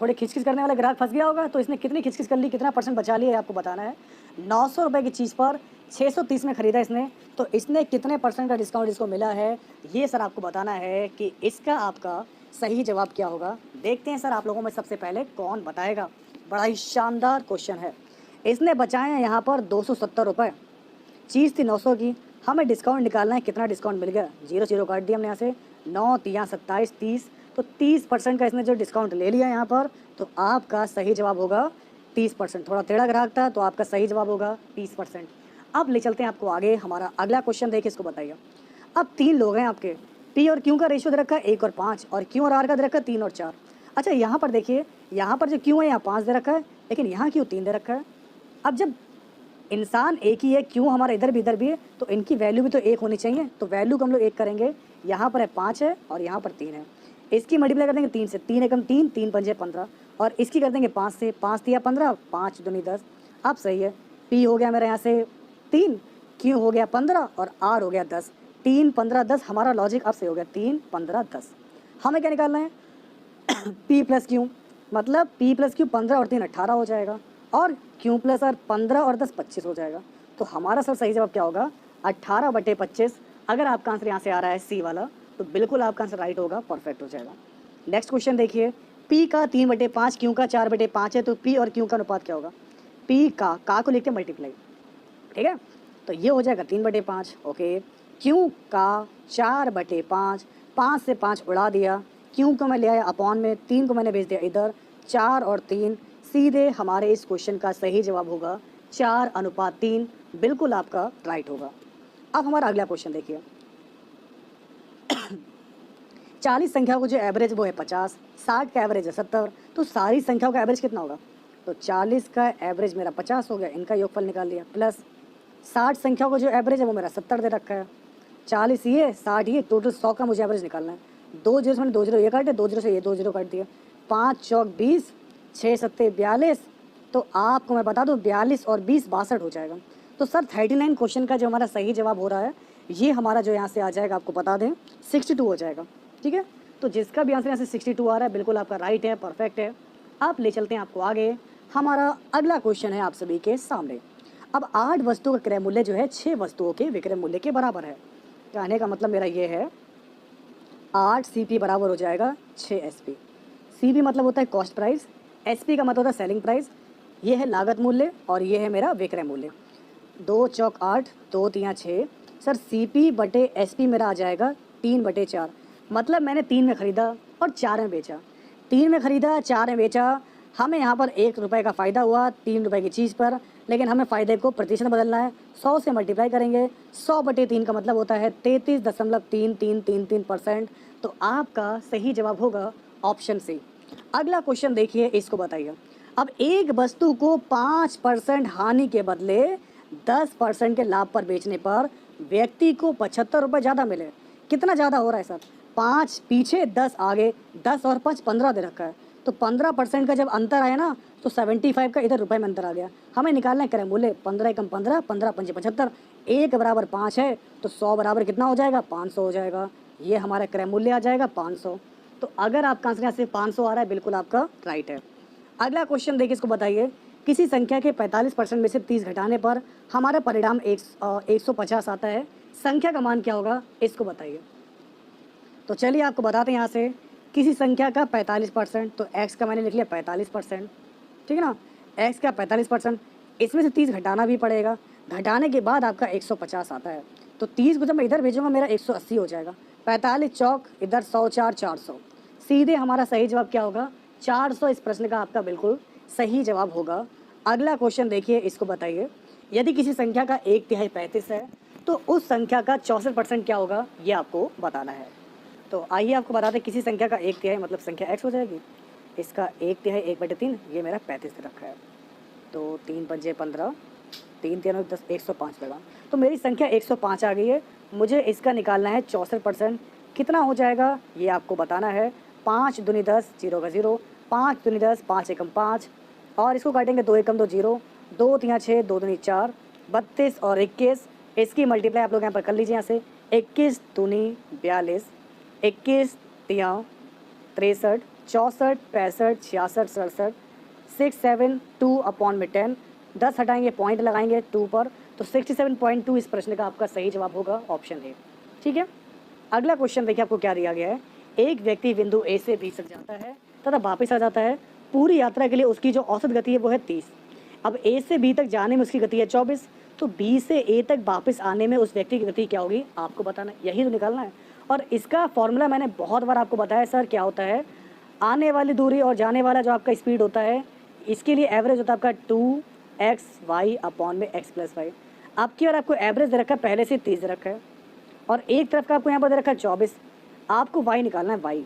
थोड़े खिचखिच करने वाला ग्राहक फंस गया होगा, तो इसने कितनी खिचखिच कर ली, कितना % बचा लिया है आपको बताना है। 900 रुपये की चीज़ पर 630 में ख़रीदा इसने, तो इसने कितने % का डिस्काउंट इसको मिला है, ये सर आपको बताना है कि इसका आपका सही जवाब क्या होगा। देखते हैं सर आप लोगों में सबसे पहले कौन बताएगा। बड़ा ही शानदार क्वेश्चन है। इसने बचाए हैं यहाँ पर 270 रुपये, चीज़ थी 900 की, हमें डिस्काउंट निकालना है। कितना डिस्काउंट मिल गया? 0 0 काट दिया हमने यहाँ से, 9 3 27 30, तो 30% का इसने जो डिस्काउंट ले लिया यहाँ पर, तो आपका सही जवाब होगा 30%। थोड़ा टेढ़ा ग्राहक था, तो आपका सही जवाब होगा 30%। अब ले चलते हैं आपको आगे। हमारा अगला क्वेश्चन देखिए, इसको बताइए। अब 3 लोग हैं आपके, पी और क्यू का रेशियो दे रखा है 1 और 5, और क्यू और आर का दे रखा है 3 और 4। अच्छा, यहाँ पर देखिए, यहाँ पर जो क्यू है यहाँ 5 दे रखा है, लेकिन यहाँ क्यू 3 दे रखा है। अब जब इंसान एक ही है, क्यों हमारा इधर भी है, तो इनकी वैल्यू भी तो 1 होनी चाहिए। तो वैल्यू को हम लोग 1 करेंगे। यहाँ पर है 5 है और यहाँ पर 3 है, इसकी मल्टीप्लाई कर देंगे 3 से, 3 एकम 3, 3 पंजे 15, और इसकी कर देंगे 5 से, 5 दिया 15, 5 दूनी 10। अब सही है, पी हो गया मेरा यहाँ से 3, क्यू हो गया 15 और आर हो गया 10। 3 15 10, हमारा लॉजिक अब सही हो गया। 3 15 10, हमें क्या निकालना है? पी प्लस क्यू, मतलब पी प्लस क्यू 15 और 3 18 हो जाएगा, और क्यू प्लस आर 15 और 10 25 हो जाएगा। तो हमारा सर सही जवाब क्या होगा? 18/25। अगर आपका आंसर यहाँ से आ रहा है सी वाला, तो बिल्कुल आपका आंसर राइट होगा, परफेक्ट हो जाएगा। नेक्स्ट क्वेश्चन देखिए, पी का 3/5, क्यू का 4/5 है, तो पी और क्यू का अनुपात क्या होगा? पी का को लिखते हैं मल्टीप्लाई, ठीक है, तो ये हो जाएगा 3/5। ओके, क्यू का 4/5, 5 से 5 उड़ा दिया, क्यू को मैं ले आया अपॉन में, 3 को मैंने भेज दिया इधर, 4 और 3, सीधे हमारे इस क्वेश्चन का सही जवाब होगा 4:3। बिल्कुल आपका राइट होगा। अब हमारा अगला क्वेश्चन देखिए। 40 संख्या को जो एवरेज वो है 50, 60 का एवरेज है 70, तो सारी संख्याओं का एवरेज कितना होगा? तो 40 का एवरेज मेरा 50 हो गया, इनका योगफल निकाल लिया, प्लस 60 संख्या को जो एवरेज है वो मेरा 70 दे रखा है, 40 ये 60 ये, टोटल 100 का मुझे एवरेज निकालना है। 2 जीरो से मैंने 2 जीरो ये काटे, 2 जीरो से ये 2 जीरो काट दिया, 5 चौक 20, 6 सत्ते 42, तो आपको मैं बता दूं 42 और 20 62 हो जाएगा। तो सर 39 क्वेश्चन का जो हमारा सही जवाब हो रहा है ये हमारा जो यहाँ से आ जाएगा, आपको बता दें 62 हो जाएगा। ठीक है, तो जिसका भी आंसर यहाँ से 62 आ रहा है बिल्कुल आपका राइट है, परफेक्ट है। आप ले चलते हैं आपको आगे। हमारा अगला क्वेश्चन है आप सभी के सामने। अब 8 वस्तुओं का क्रय मूल्य जो है 6 वस्तुओं के विक्रय मूल्य के बराबर है। कहने का मतलब मेरा ये है 8 CP बराबर हो जाएगा 6 SP। CP मतलब होता है कॉस्ट प्राइस, SP का मतलब होता है सेलिंग प्राइस, ये है लागत मूल्य और ये है मेरा विक्रय मूल्य। 2 चौक 8, 2 तिया 6, सर CP बटे SP मेरा आ जाएगा 3/4। मतलब मैंने 3 में ख़रीदा और 4 में बेचा, 3 में ख़रीदा 4 में बेचा, हमें यहाँ पर 1 रुपये का फ़ायदा हुआ 3 रुपये की चीज़ पर, लेकिन हमें फ़ायदे को प्रतिशत बदलना है, 100 से मल्टीप्लाई करेंगे, 100/3 का मतलब होता है 33.3333%। तो आपका सही जवाब होगा ऑप्शन सी। अगला क्वेश्चन देखिए, इसको बताइए। अब एक वस्तु को 5% हानि के बदले 10% के लाभ पर बेचने पर व्यक्ति को 75 रुपये ज़्यादा मिले। कितना ज़्यादा हो रहा है सर? 5 पीछे 10 आगे, 10 और 5 15 दे रखा है, तो 15% का जब अंतर आया ना तो 75 का इधर रुपए में अंतर आ गया। हमें निकालना है क्रय मूल्य, 15 कम 15, 15 पंचे 75, 1 बराबर 5 है, तो 100 बराबर कितना हो जाएगा? 500 हो जाएगा। ये हमारा क्रय मूल्य आ जाएगा 500। तो अगर आपका आंसर यहाँ से 500 आ रहा है बिल्कुल आपका राइट है। अगला क्वेश्चन देखिए, इसको बताइए। किसी संख्या के 45% में से 30 घटाने पर हमारा परिणाम 150 आता है। संख्या का मान क्या होगा इसको बताइए। तो चलिए आपको बताते हैं यहाँ से। किसी संख्या का 45%, तो x का मैंने लिख लिया 45%, ठीक है ना। x का 45%, इसमें से 30 घटाना भी पड़ेगा, घटाने के बाद आपका 150 आता है। तो 30 को जब मैं इधर भेजूँगा मेरा 180 हो जाएगा, 45 चौक इधर 100 4 400, सीधे हमारा सही जवाब क्या होगा? 400 इस प्रश्न का आपका बिल्कुल सही जवाब होगा। अगला क्वेश्चन देखिए, इसको बताइए। यदि किसी संख्या का 1/3 35 है तो उस संख्या का 64% क्या होगा, ये आपको बताना है। तो आइए आपको बता दें, किसी संख्या का 1/3 मतलब संख्या x हो जाएगी, इसका 1/3 1/3, ये मेरा 35 दे रखा है, तो 3 पंजे 15, 3 3 10, 105 लगा, तो मेरी संख्या 105 आ गई है। मुझे इसका निकालना है 64%, कितना हो जाएगा ये आपको बताना है। 5 दूनी 10, 0 का 0, 5 दूनी 10, 5 एकम 5, और इसको काटेंगे 2 एकम 2 0, 2 तिया 6, 2 दूनी 4, 32 और 21, इसकी मल्टीप्लाई आप लोग यहाँ पर कर लीजिए। यहाँ से 21 दूनी 42, 21 तिया 63, 64 65 66 67, 6 7 2 अपॉन में 10, 10 हटाएंगे पॉइंट लगाएंगे 2 पर, तो 67.2 इस प्रश्न का आपका सही जवाब होगा ऑप्शन ए। ठीक है, अगला क्वेश्चन देखिए आपको क्या दिया गया है। एक व्यक्ति बिंदु ए से बी तक जाता है तथा वापस आ जाता है। पूरी यात्रा के लिए उसकी जो औसत गति है वो है 30। अब ए से बी तक जाने में उसकी गति है 24, तो बी से ए तक वापस आने में उस व्यक्ति की गति क्या होगी आपको बताना है, यही तो निकालना है। और इसका फॉर्मूला मैंने बहुत बार आपको बताया सर, क्या होता है, आने वाली दूरी और जाने वाला जो आपका स्पीड होता है, इसके लिए एवरेज होता है आपका 2xy अपॉन में x + y। आपकी और आपको एवरेज दे रखा है, पहले से 30 दे रखा है, और एक तरफ का आपको यहाँ पर दे रखा है 24, आपको y निकालना है y।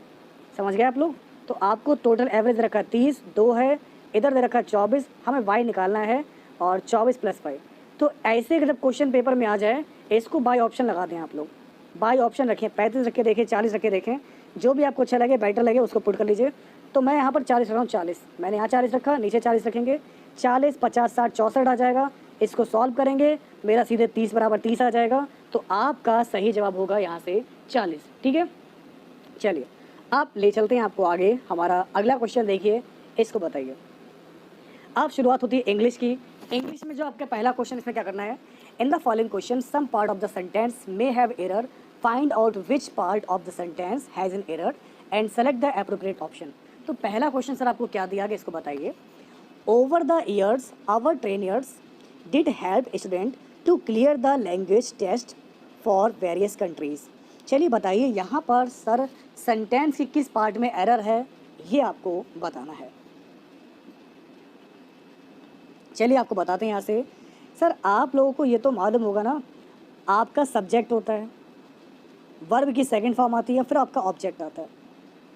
समझ गए आप लोग? तो आपको टोटल एवरेज दे रखा है 30, 2 है, इधर दे रखा है 24, हमें y निकालना है, और 24 + y। तो ऐसे जब क्वेश्चन पेपर में आ जाए इसको बाय ऑप्शन लगा दें आप लोग, बाय ऑप्शन रखें, 35 रख के देखें, 40 रख के देखें, जो भी आपको अच्छा लगे बेटर लगे उसको पुट कर लीजिए। तो मैं यहाँ पर 40 रख रहा हूँ, 40 मैंने यहाँ 40 रखा, नीचे 40 रखेंगे, 40 50 60 64 आ जाएगा। इसको सॉल्व करेंगे, मेरा सीधे 30 बराबर 30 आ जाएगा। तो आपका सही जवाब होगा यहाँ से 40। ठीक है, चलिए आप ले चलते हैं आपको आगे। हमारा अगला क्वेश्चन देखिए, इसको बताइए। अब शुरुआत होती है इंग्लिश की। इंग्लिश में जो आपका पहला क्वेश्चन, इसमें क्या करना है, in the following question some part of the sentence may have error, find out which part of the sentence has an error and select the appropriate option. तो पहला क्वेश्चन सर आपको क्या दिया गया, इसको बताइए। Over the years our trainers did help student to clear the language test for various countries. चलिए बताइए यहाँ पर सर सेंटेंस की किस पार्ट में एरर है, ये आपको बताना है। चलिए आपको बताते हैं यहाँ से। सर आप लोगों को ये तो मालूम होगा ना, आपका सब्जेक्ट होता है, वर्ब की सेकंड फॉर्म आती है, फिर आपका ऑब्जेक्ट आता है,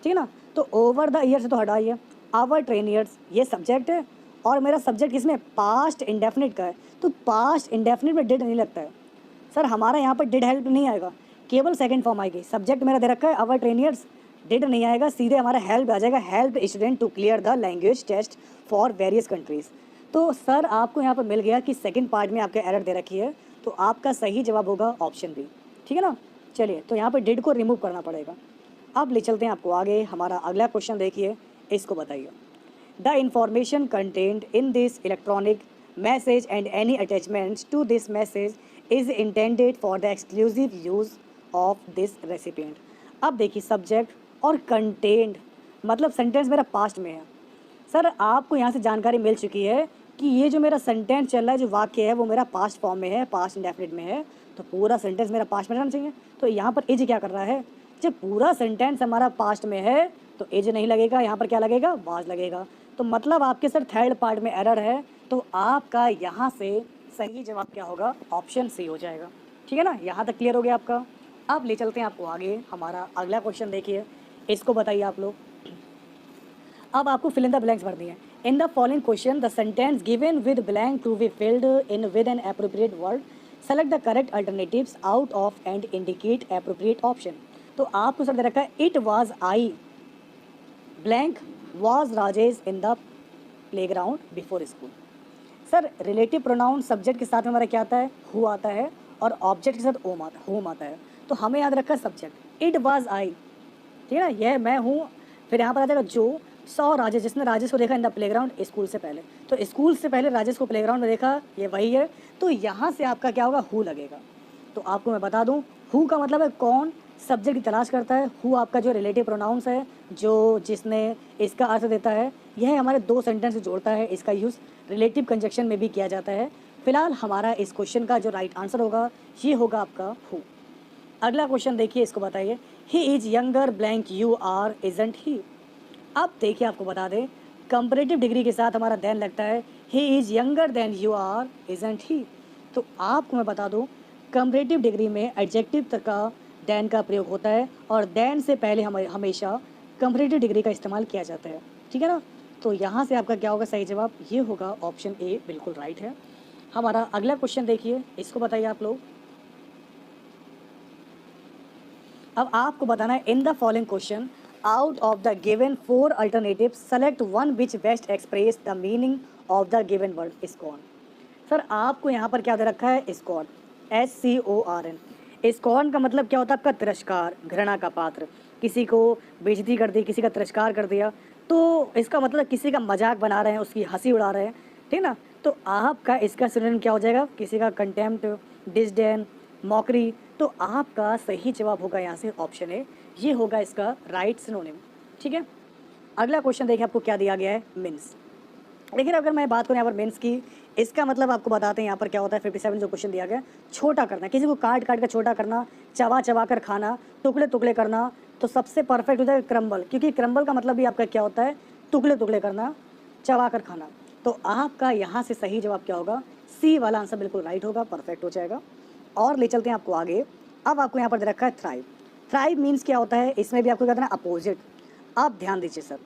ठीक है ना। तो ओवर द ईयर से तो हटाइए, आवर ट्रेन ईयर्स ये सब्जेक्ट है, और मेरा सब्जेक्ट किसमें, पास्ट इंडेफिनिट का है, तो पास्ट इंडेफिनिट में डिड नहीं लगता है सर, हमारा यहाँ पर डिड हेल्प नहीं आएगा, केवल सेकंड फॉर्म आएगी। सब्जेक्ट मेरा दे रखा है अवर ट्रेनियर्स, डिड नहीं आएगा, सीधे हमारा हेल्प आ जाएगा, help student to clear the language test for various countries. तो सर आपको यहाँ पर मिल गया कि सेकंड पार्ट में आपके एरर दे रखी है, तो आपका सही जवाब होगा ऑप्शन बी, ठीक है ना। चलिए, तो यहाँ पर डिड को रिमूव करना पड़ेगा। अब ले चलते हैं आपको आगे, हमारा अगला क्वेश्चन देखिए, इसको बताइए। The information content in this electronic message and any attachments to this message is intended for the exclusive use of this recipient. अब देखिए, सब्जेक्ट और कंटेंट मतलब सेंटेंस मेरा पास्ट में है। सर आपको यहाँ से जानकारी मिल चुकी है कि ये जो मेरा सेंटेंस चल रहा है, जो वाक्य है, वो मेरा पास्ट फॉर्म में है, पास्ट इंडेफिनिट में है, तो पूरा सेंटेंस मेरा पास्ट में रहना चाहिए। तो यहाँ पर इज क्या कर रहा है, जब पूरा सेंटेंस हमारा पास्ट में है तो इज नहीं लगेगा, यहाँ पर क्या लगेगा, वाज लगेगा। तो मतलब आपके सर थर्ड पार्ट में एरर है, तो आपका यहाँ से सही जवाब क्या होगा, ऑप्शन सी हो जाएगा, ठीक है ना। यहाँ तक क्लियर हो गया आपका। अब ले चलते हैं आपको आगे, हमारा अगला क्वेश्चन देखिए, इसको बताइए आप लोग। अब आपको फिल इन द ब्लैंक्स भरनी है। In the following question the sentence given with blank to be filled in with an appropriate word, select the correct alternatives out of and indicate appropriate option. तो आपको sir दे रखा है it was I blank was Rajesh in the playground before school. Sir relative pronoun subject के साथ में हमारा क्या आता है, हु आता है, और ऑब्जेक्ट के साथ होम आता है। तो हमें याद रखा है सब्जेक्ट इट वाज आई, ठीक है ना, यह मैं हूँ। फिर यहाँ पर आ जाएगा जो सौ राजेश, जिसने राजेश को देखा इन द प्लेग्राउंड स्कूल से पहले, तो स्कूल से पहले राजेश को प्लेग्राउंड में देखा, ये वही है। तो यहाँ से आपका क्या होगा, हु लगेगा। तो आपको मैं बता दूँ, हु का मतलब है कौन, सब्जेक्ट की तलाश करता है। हु आपका जो रिलेटिव प्रोनाउंस है, जो जिसने इसका अर्थ देता है, यह हमारे दो सेंटेंस से जोड़ता है। इसका यूज़ रिलेटिव कंजक्शन में भी किया जाता है। फिलहाल हमारा इस क्वेश्चन का जो राइट आंसर होगा, ये होगा आपका हु। अगला क्वेश्चन देखिए, इसको बताइए। He is younger blank you are isn't he. अब देखिए, आपको बता दें, कंपैरेटिव डिग्री के साथ हमारा देन लगता है, he is younger than you are isn't he. तो आपको मैं बता दूं, कंपैरेटिव डिग्री में एडजेक्टिव तक का देन का प्रयोग होता है, और देन से पहले हमेशा कंपैरेटिव डिग्री का इस्तेमाल किया जाता है, ठीक है ना। तो यहाँ से आपका क्या होगा, सही जवाब ये होगा ऑप्शन ए, बिल्कुल राइट है। हमारा अगला क्वेश्चन देखिए, इसको बताइए आप लोग। अब आपको बताना है, in the following question out of the given 4 alternatives select one which best express the meaning of the given word scorn. Sir आपको यहाँ पर क्या दे रखा है, स्कॉन, SCORN। स्कॉन का मतलब क्या होता है, आपका तिरस्कार, घृणा का पात्र, किसी को बेइज्जती कर दी, किसी का तिरस्कार कर दिया, तो इसका मतलब किसी का मजाक बना रहे हैं, उसकी हंसी उड़ा रहे हैं, ठीक ना। तो आपका इसका सिनोनिम क्या हो जाएगा, किसी का कंटेम्प्ट, डिसडेन, मॉकरी। तो आपका सही जवाब होगा यहाँ से ऑप्शन ए, ये होगा इसका राइट सिनोनिम, ठीक है। अगला क्वेश्चन देखिए, आपको क्या दिया गया है, मीन्स। लेकिन अगर मैं बात करूँ यहाँ पर मीन्स की, इसका मतलब आपको बताते हैं यहाँ पर क्या होता है। 57 जो क्वेश्चन दिया गया, छोटा करना, किसी को काट काट कर छोटा करना, चबा चबा कर खाना, टुकड़े टुकड़े करना। तो सबसे परफेक्ट हो जाएगा क्रम्बल, क्योंकि क्रम्बल का मतलब भी आपका क्या होता है, टुकड़े टुकड़े करना, चबा कर खाना। तो आपका यहाँ से सही जवाब क्या होगा, सी वाला आंसर बिल्कुल राइट होगा, परफेक्ट हो जाएगा। और ले चलते हैं आपको आगे। अब आपको यहाँ पर दे रखा है थ्राइव। थ्राइव मीन्स क्या होता है, इसमें भी आपको कहते हैं अपोजिट। आप ध्यान दीजिए sir,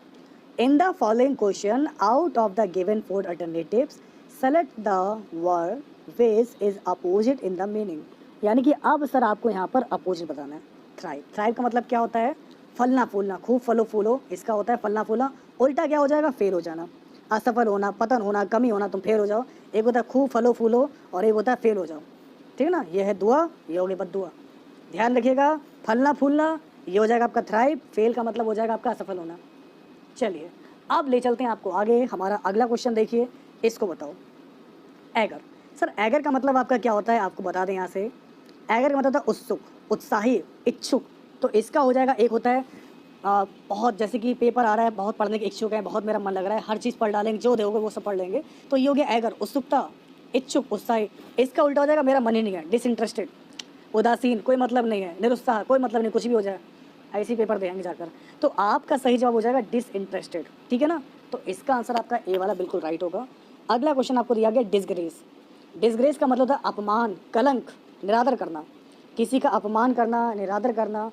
in the following question out of the given 4 alternatives select the word which is opposite in the meaning. यानी कि अब सर आपको यहाँ पर अपोजिट बताना है। थ्राइव, थ्राइव का मतलब क्या होता है, फलना फूलना, खूब फलो फूलो, इसका होता है फलना फूलना। उल्टा क्या हो जाएगा, फेल हो जाना, असफल होना, पतन होना, कमी होना, तुम फेल हो जाओ। एक होता है खूब फलो फूलो, और एक होता है फेल हो जाओ, ठीक है ना। ये है दुआ, ये होगी बद्दुआ। ध्यान रखिएगा, फलना फूलना ये हो जाएगा आपका थ्राइव, फेल का मतलब हो जाएगा आपका असफल होना। चलिए, अब ले चलते हैं आपको आगे। हमारा अगला क्वेश्चन देखिए, इसको बताओ। एगर। सर एगर का मतलब आपका क्या होता है, आपको बता दें यहाँ से। एगर का मतलब होता है उत्सुक, उत्साही, इच्छुक। तो इसका हो जाएगा, एक होता है बहुत, जैसे कि पेपर आ रहा है, बहुत पढ़ने के इच्छुक है, बहुत मेरा मन लग रहा है, हर चीज़ पढ़ डालेंगे, जो दोगे वो सब पढ़ लेंगे। तो ये हो गया एगर, उत्सुकता, इच्छुक, उत्साही। इसका उल्टा हो जाएगा, मेरा मन ही नहीं है, डिसइंटरेस्टेड, उदासीन, कोई मतलब नहीं है, निरुत्साह, कोई मतलब नहीं, कुछ भी हो जाए, ऐसे ही पेपर देंगे जाकर। तो आपका सही जवाब हो जाएगा डिसइंटरेस्टेड, ठीक है ना। तो इसका आंसर आपका ए वाला बिल्कुल राइट होगा। अगला क्वेश्चन आपको दिया गया डिसग्रेस। डिसग्रेस का मतलब होता है अपमान, कलंक, निरादर करना, किसी का अपमान करना, निरादर करना।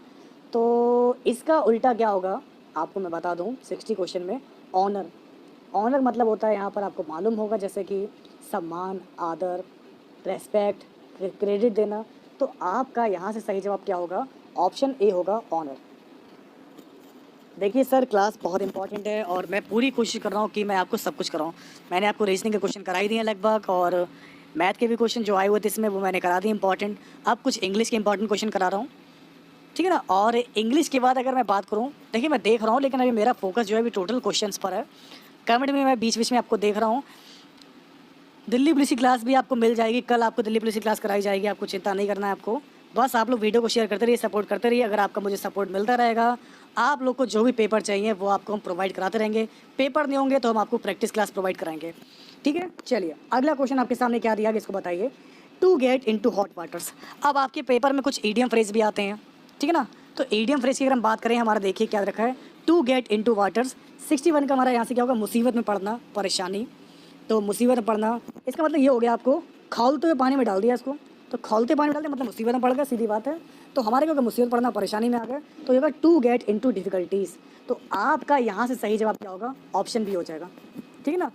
तो इसका उल्टा क्या होगा, आपको मैं बता दूं, 60 क्वेश्चन में ऑनर, ऑनर मतलब होता है यहाँ पर आपको मालूम होगा जैसे कि सम्मान, आदर, रेस्पेक्ट, क्रेडिट देना। तो आपका यहाँ से सही जवाब क्या होगा? ऑप्शन ए होगा ऑनर। देखिए सर, क्लास बहुत इंपॉर्टेंट है और मैं पूरी कोशिश कर रहा हूँ कि मैं आपको सब कुछ कराऊँ। मैंने आपको रीजनिंग के क्वेश्चन करा ही दिए हैं लगभग, और मैथ के भी क्वेश्चन जो आए हुए थे इसमें वो मैंने करा दिए इंपॉर्टेंट। अब कुछ इंग्लिश के इंपॉर्टेंट क्वेश्चन करा रहा हूँ, ठीक है ना। और इंग्लिश के बाद अगर मैं बात करूँ, देखिए मैं देख रहा हूँ, लेकिन अभी मेरा फोकस जो है अभी टोटल क्वेश्चंस पर है। कमेंट में मैं बीच बीच में आपको देख रहा हूँ। दिल्ली पुलिस की क्लास भी आपको मिल जाएगी, कल आपको दिल्ली पुलिस की क्लास कराई जाएगी, आपको चिंता नहीं करना है आपको। बस आप लोग वीडियो को शेयर करते रहिए, सपोर्ट करते रहिए। अगर आपका मुझे सपोर्ट मिलता रहेगा, आप लोग को जो भी पेपर चाहिए वो आपको हम प्रोवाइड कराते रहेंगे। पेपर नहीं होंगे तो हम आपको प्रैक्टिस क्लास प्रोवाइड कराएंगे, ठीक है। चलिए अगला क्वेश्चन आपके सामने क्या दिया गया, इसको बताइए। To get into hot waters. अब आपके पेपर में कुछ ईडियम फ्रेज भी आते हैं, ठीक है ना। तो ईडियम फ्रेज की अगर हम बात करें, हमारा देखिए क्या रखा है, टू गेट इनटू वाटर्स। 61 का हमारा यहाँ से क्या होगा, मुसीबत में पड़ना, परेशानी। तो मुसीबत में पड़ना, इसका मतलब ये हो गया, आपको खौलते हुए पानी में डाल दिया इसको। तो खौलते पानी में डाल दिया मतलब मुसीबत में पड़ गया, सीधी बात है। तो हमारे को मुसीबत पड़ना, परेशानी में आ गया, तो ये होगा टू गेट इनटू डिफिकल्टीज। तो आपका यहाँ से सही जवाब क्या होगा, ऑप्शन बी हो जाएगा, ठीक है ना।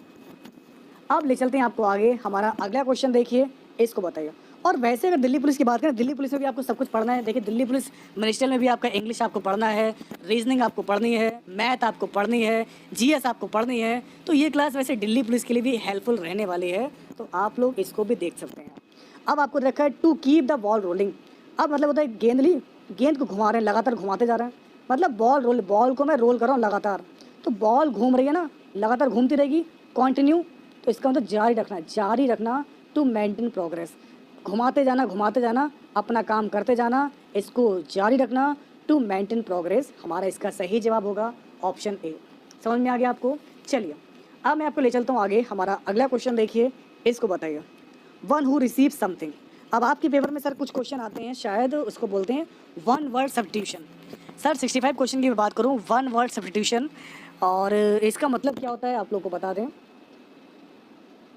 अब ले चलते हैं आपको आगे, हमारा अगला क्वेश्चन देखिए, इसको बताइए। और वैसे अगर दिल्ली पुलिस की बात करें, दिल्ली पुलिस में भी आपको सब कुछ पढ़ना है। देखिए दिल्ली पुलिस मिनिस्ट्रियल में भी आपका इंग्लिश आपको पढ़ना है, रीजनिंग आपको पढ़नी है, मैथ आपको पढ़नी है, जीएस आपको पढ़नी है। तो ये क्लास वैसे दिल्ली पुलिस के लिए भी हेल्पफुल रहने वाली है, तो आप लोग इसको भी देख सकते हैं। अब आपको रखा है to keep the ball rolling. अब मतलब होता है गेंद ली, गेंद को घुमा रहे हैं, लगातार घुमाते जा रहे हैं, मतलब बॉल को मैं रोल कर रहा हूँ लगातार। तो बॉल घूम रही है ना, लगातार घूमती रहेगी, कंटिन्यू। तो इसका मतलब जारी रखना, टू मेंटेन प्रोग्रेस। घुमाते जाना, अपना काम करते जाना, इसको जारी रखना, टू मेंटेन प्रोग्रेस। हमारा इसका सही जवाब होगा ऑप्शन ए। समझ में आ गया आपको? चलिए अब मैं आपको ले चलता हूँ आगे, हमारा अगला क्वेश्चन देखिए, इसको बताइए। One who receive something. अब आपके पेपर में सर कुछ क्वेश्चन आते हैं, शायद उसको बोलते हैं one word substitution. Sir 65 question की मैं बात करूँ, वन वर्ड सब्स्टिट्यूशन, और इसका मतलब क्या होता है आप लोग को बता दें।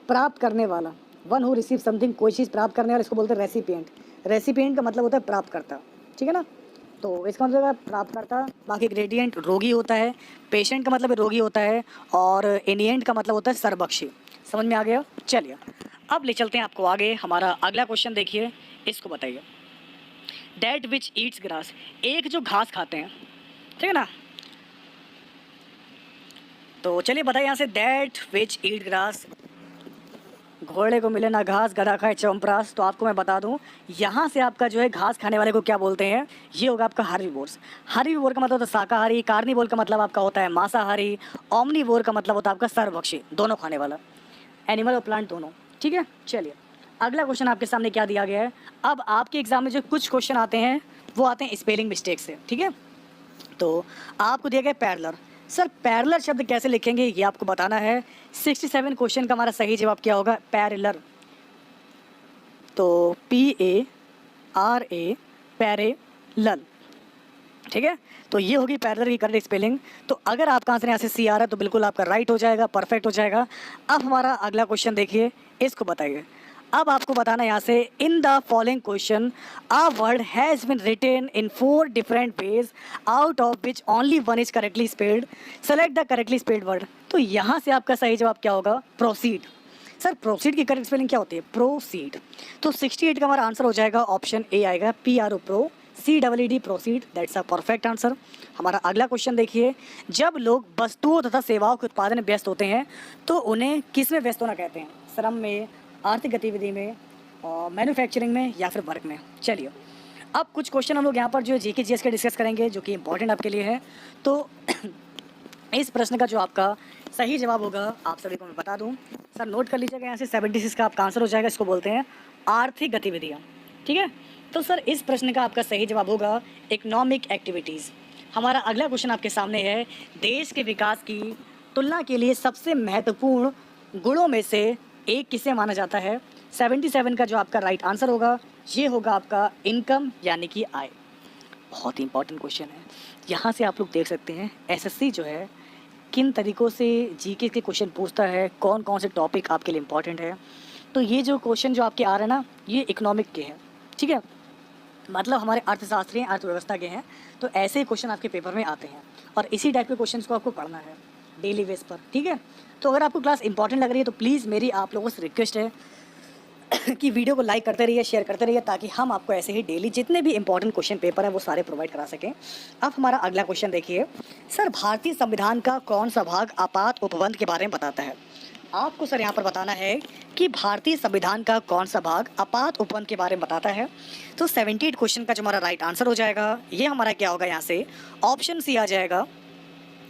प्राप्त करने वाला, वन हु रिसीव समथिंग, कोई चीज़ प्राप्त करने वाला, इसको बोलते हैं रेसिपिएंट। रेसिपिएंट का मतलब होता है प्राप्तकर्ता, ठीक है ना। तो इसका मतलब है प्राप्तकर्ता। बाकी ग्रेडियंट रोगी होता है, पेशेंट का मतलब रोगी होता है, और एनिएंट का मतलब होता है सरबख्शी। समझ में आ गया? चलिए अब ले चलते हैं आपको आगे, हमारा अगला क्वेश्चन देखिए, इसको बताइए। That which Yeats grass. एक जो घास खाते हैं, ठीक है ना। तो चलिए बताइए यहाँ से, डैट विच ईट ग्रास। घोड़े को मिले ना घास, गधा खाए चौंपरास। तो आपको मैं बता दूं, यहाँ से आपका जो है घास खाने वाले को क्या बोलते हैं, ये होगा आपका हर्बीवोर्स। हर्बीवोर का मतलब होता है शाकाहारी, कार्निवोर का मतलब आपका होता है मांसाहारी, ओमनीवोर का मतलब होता है आपका सर्वभक्षी, दोनों खाने वाला, एनिमल और प्लांट दोनों, ठीक है। चलिए अगला क्वेश्चन आपके सामने क्या दिया गया है। अब आपके एग्जाम में जो कुछ क्वेश्चन आते हैं वो आते हैं स्पेलिंग मिस्टेक से, ठीक है। तो आपको दिया गया पैरेलल। सर पैरेलल शब्द कैसे लिखेंगे ये आपको बताना है। 67 क्वेश्चन का हमारा सही जवाब क्या होगा, पैरेलल। तो PARA, पैरेलल, ठीक है। तो ये होगी पैरेलल की करेक्ट स्पेलिंग। तो अगर आपका आंसर यहाँ से C आ रहा है तो बिल्कुल आपका राइट हो जाएगा, परफेक्ट हो जाएगा। अब हमारा अगला क्वेश्चन देखिए, इसको बताइए। अब आपको बताना यहाँ से, in the following question a word has been written इन 4 different ways out of which only one is correctly spelled, select the correctly spelled word. तो यहाँ से आपका सही जवाब क्या होगा, प्रोसीड। सर प्रोसीड की करेक्ट स्पेलिंग क्या होती है, प्रोसीड। तो 68 का हमारा आंसर हो जाएगा ऑप्शन ए आएगा, PRO, pro, CEED, proceed. That's a perfect answer. हमारा अगला क्वेश्चन देखिए। जब लोग वस्तुओं तथा सेवाओं के उत्पादन में व्यस्त होते हैं तो उन्हें किस में व्यस्त होना कहते हैं, श्रम में, आर्थिक गतिविधि में, मैन्युफैक्चरिंग में, या फिर वर्क में। चलिए अब कुछ क्वेश्चन हम लोग यहाँ पर जो GK GS के डिस्कस करेंगे, जो कि इंपॉर्टेंट आपके लिए है। तो इस प्रश्न का जो आपका सही जवाब होगा आप सभी को मैं बता दूं, सर नोट कर लीजिएगा, यहाँ से 76 का आपका आंसर हो जाएगा। इसको बोलते हैं आर्थिक गतिविधियाँ, ठीक है। तो सर इस प्रश्न का आपका सही जवाब होगा इकोनॉमिक एक्टिविटीज़। हमारा अगला क्वेश्चन आपके सामने है, देश के विकास की तुलना के लिए सबसे महत्वपूर्ण गुणों में से एक किसे माना जाता है। 77 का जो आपका राइट आंसर होगा ये होगा आपका इनकम, यानी कि आय। बहुत ही इंपॉर्टेंट क्वेश्चन है। यहाँ से आप लोग देख सकते हैं SSC जो है किन तरीक़ों से GK के क्वेश्चन पूछता है, कौन कौन से टॉपिक आपके लिए इंपॉर्टेंट है। तो ये जो क्वेश्चन जो आपके आ रहे हैं ना, ये इकोनॉमिक के हैं, ठीक है, मतलब हमारे अर्थशास्त्री अर्थव्यवस्था के हैं। तो ऐसे ही क्वेश्चन आपके पेपर में आते हैं और इसी टाइप के क्वेश्चन को आपको पढ़ना है। डेली बेस पर, ठीक है। तो अगर आपको क्लास इंपॉर्टेंट लग रही है तो प्लीज़ मेरी आप लोगों से रिक्वेस्ट है कि वीडियो को लाइक करते रहिए, शेयर करते रहिए, ताकि हम आपको ऐसे ही डेली जितने भी इंपॉर्टेंट क्वेश्चन पेपर हैं वो सारे प्रोवाइड करा सकें। अब हमारा अगला क्वेश्चन देखिए, सर भारतीय संविधान का कौन सा भाग आपात उपबंध के बारे में बताता है? आपको सर यहाँ पर बताना है कि भारतीय संविधान का कौन सा भाग आपात उपबंध के बारे में बताता है। तो 78 क्वेश्चन का जो हमारा राइट आंसर हो जाएगा, ये हमारा क्या होगा, यहाँ से ऑप्शन सी आ जाएगा,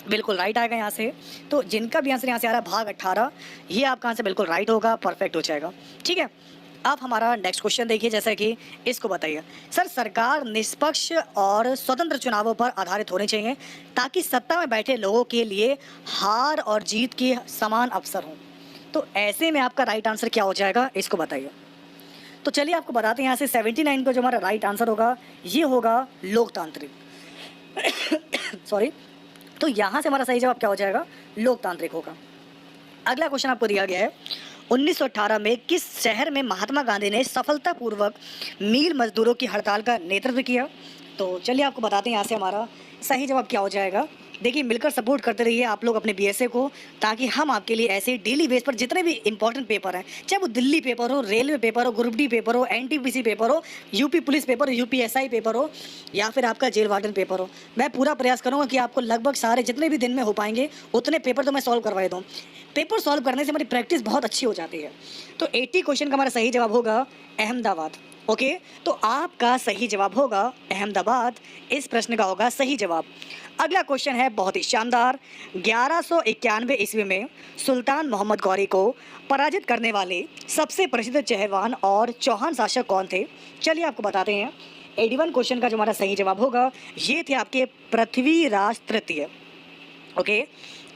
बिल्कुल राइट आएगा यहाँ से। तो जिनका भी आंसर यहाँ से आ रहा है भाग 18, ये आपका आंसर बिल्कुल राइट होगा, परफेक्ट हो जाएगा, ठीक है। अब हमारा नेक्स्ट क्वेश्चन देखिए, जैसा कि इसको बताइए, सर सरकार निष्पक्ष और स्वतंत्र चुनावों पर आधारित होनी चाहिए ताकि सत्ता में बैठे लोगों के लिए हार और जीत के समान अवसर हों। तो ऐसे में आपका राइट आंसर क्या हो जाएगा, इसको बताइए। तो चलिए आपको बताते हैं, यहाँ से 79 का जो हमारा राइट आंसर होगा ये होगा लोकतांत्रिक सॉरी। तो यहाँ से हमारा सही जवाब क्या हो जाएगा, लोकतांत्रिक होगा। अगला क्वेश्चन आपको दिया गया है, 1918 में किस शहर में महात्मा गांधी ने सफलतापूर्वक मील मजदूरों की हड़ताल का नेतृत्व किया? तो चलिए आपको बताते हैं यहाँ से हमारा सही जवाब क्या हो जाएगा। देखिए मिलकर सपोर्ट करते रहिए आप लोग अपने बीएसए को, ताकि हम आपके लिए ऐसे डेली बेस पर जितने भी इंपॉर्टेंट पेपर हैं, चाहे वो दिल्ली पेपर हो, रेलवे पेपर हो, ग्रुप डी पेपर हो, एनटीपीसी पेपर हो, यूपी पुलिस पेपर हो, यूपीएसआई पेपर हो, या फिर आपका जेल वार्डन पेपर हो, मैं पूरा प्रयास करूँगा कि आपको लगभग सारे जितने भी दिन में हो पाएंगे उतने पेपर तो मैं सॉल्व करवाए दूँ। पेपर सॉल्व करने से हमारी प्रैक्टिस बहुत अच्छी हो जाती है। तो 80 क्वेश्चन का हमारा सही जवाब होगा अहमदाबाद। ओके, तो आपका सही जवाब होगा अहमदाबाद, इस प्रश्न का होगा सही जवाब। अगला क्वेश्चन है बहुत ही शानदार, 1191 ईस्वी में सुल्तान मोहम्मद गौरी को पराजित करने वाले सबसे प्रसिद्ध चहलवान और चौहान शासक कौन थे? चलिए आपको बताते हैं। 81 क्वेश्चन का जो हमारा सही जवाब होगा ये थे आपके पृथ्वीराज तृतीय। ओके,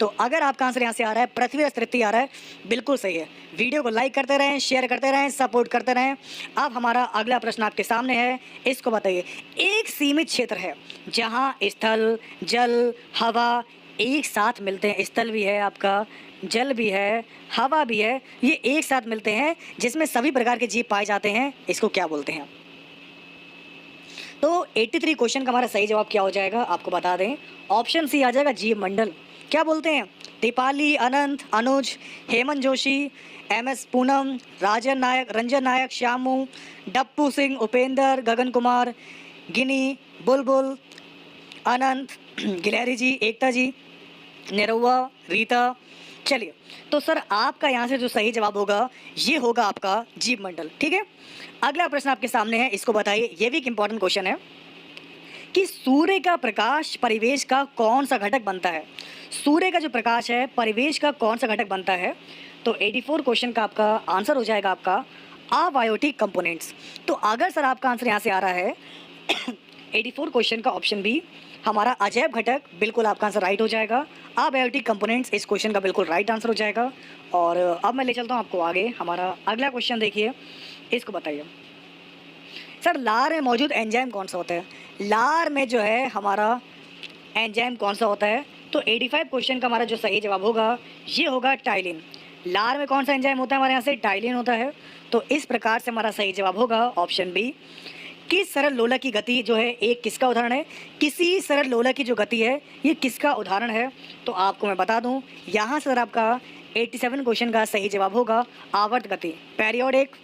तो अगर आपका आंसर यहाँ से आ रहा है पृथ्वीराज तृतीय आ रहा है, बिल्कुल सही है। वीडियो को लाइक करते रहें, शेयर करते रहें, सपोर्ट करते रहें। अब हमारा अगला प्रश्न आपके सामने है, इसको बताइए। एक सीमित क्षेत्र है जहाँ स्थल, जल, हवा एक साथ मिलते हैं, स्थल भी है आपका, जल भी है, हवा भी है, ये एक साथ मिलते हैं, जिसमें सभी प्रकार के जीव पाए जाते हैं, इसको क्या बोलते हैं? तो 83 क्वेश्चन का हमारा सही जवाब क्या हो जाएगा, आपको बता दें, ऑप्शन सी आ जाएगा, जीव मंडल। क्या बोलते हैं? दीपाली, अनंत, अनुज, हेमंत जोशी, एमएस पूनम, रंजन नायक, श्यामू, डप्पू सिंह, उपेंद्र, गगन कुमार, गिनी, बुलबुल, अनंत, गिलहरी जी, एकता जी, निरहुआ, रीता। चलिए, तो सर आपका यहाँ से जो सही जवाब होगा ये होगा आपका जीव मंडल, ठीक है। अगला प्रश्न आपके सामने है, इसको बताइए, ये भी एक इंपॉर्टेंट क्वेश्चन है कि सूर्य का प्रकाश परिवेश का कौन सा घटक बनता है? सूर्य का जो प्रकाश है परिवेश का कौन सा घटक बनता है? तो 84 क्वेश्चन का आपका आंसर हो जाएगा आपका अबायोटिक कंपोनेंट्स। तो अगर सर आपका आंसर यहाँ से आ रहा है 84 क्वेश्चन का ऑप्शन बी हमारा अजैब घटक, बिल्कुल आपका आंसर राइट हो जाएगा। अबायोटिक कंपोनेंट्स इस क्वेश्चन का बिल्कुल राइट आंसर हो जाएगा। और अब मैं ले चलता हूँ आपको आगे। हमारा अगला क्वेश्चन देखिए, इसको बताइए, सर लार में मौजूद एंजाइम कौन सा होता है? लार में जो है हमारा एंजाइम कौन सा होता है? तो 85 क्वेश्चन का हमारा जो सही जवाब होगा ये होगा टाइलिन। लार में कौन सा एंजाइम होता है हमारे यहाँ से? टाइलिन होता है। तो इस प्रकार से हमारा सही जवाब होगा ऑप्शन बी। किस सरल लोलक की गति जो है एक किसका उदाहरण है? किसी सरल लोलक की जो गति है ये किसका उदाहरण है? तो आपको मैं बता दूं, यहाँ से सर आपका 87 क्वेश्चन का सही जवाब होगा आवर्त गति, पेरियोडिक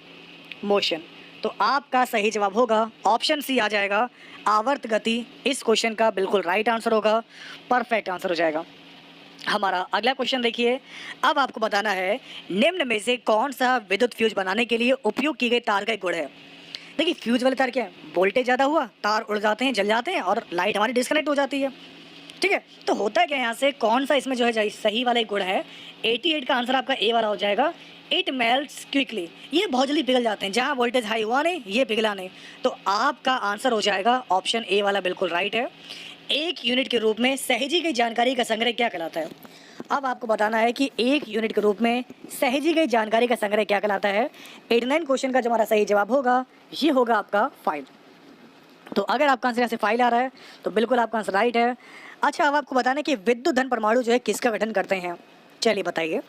मोशन। तो आपका सही जवाब होगा ऑप्शन सी आ जाएगा, आवर्त गति। इस क्वेश्चन का बिल्कुल राइट आंसर होगा, परफेक्ट आंसर हो जाएगा। हमारा अगला क्वेश्चन देखिए, अब आपको बताना है निम्न में से कौन सा विद्युत फ्यूज बनाने के लिए उपयोग की गई तार का एक गुण है? देखिए फ्यूज वाले तार क्या है, वोल्टेज ज़्यादा हुआ तार उड़ जाते हैं, जल जाते हैं और लाइट हमारी डिस्कनेक्ट हो जाती है, ठीक है। तो होता है क्या यहाँ से, कौन सा इसमें जो है सही वाला एक गुण है? 88 का आंसर आपका ए वाला हो जाएगा, इट मेल्ट्स क्विकली। ये बहुत जल्दी पिघल जाते हैं, जहाँ वोल्टेज हाई हुआ नहीं ये पिघला नहीं। तो आपका आंसर हो जाएगा ऑप्शन ए वाला, बिल्कुल राइट है। एक यूनिट के रूप में सहेजी गई जानकारी का संग्रह क्या कहलाता है? अब आपको बताना है कि एक यूनिट के रूप में सहेजी गई जानकारी का संग्रह क्या कहलाता है। 89 क्वेश्चन का जो हमारा सही जवाब होगा ये होगा आपका फाइल। तो अगर आपका आंसर यहाँ से फाइल आ रहा है तो बिल्कुल आपका आंसर राइट है। अच्छा, अब आपको बताना है कि विद्युत धन परमाणु जो है किसका गठन करते हैं? चलिए बताइए,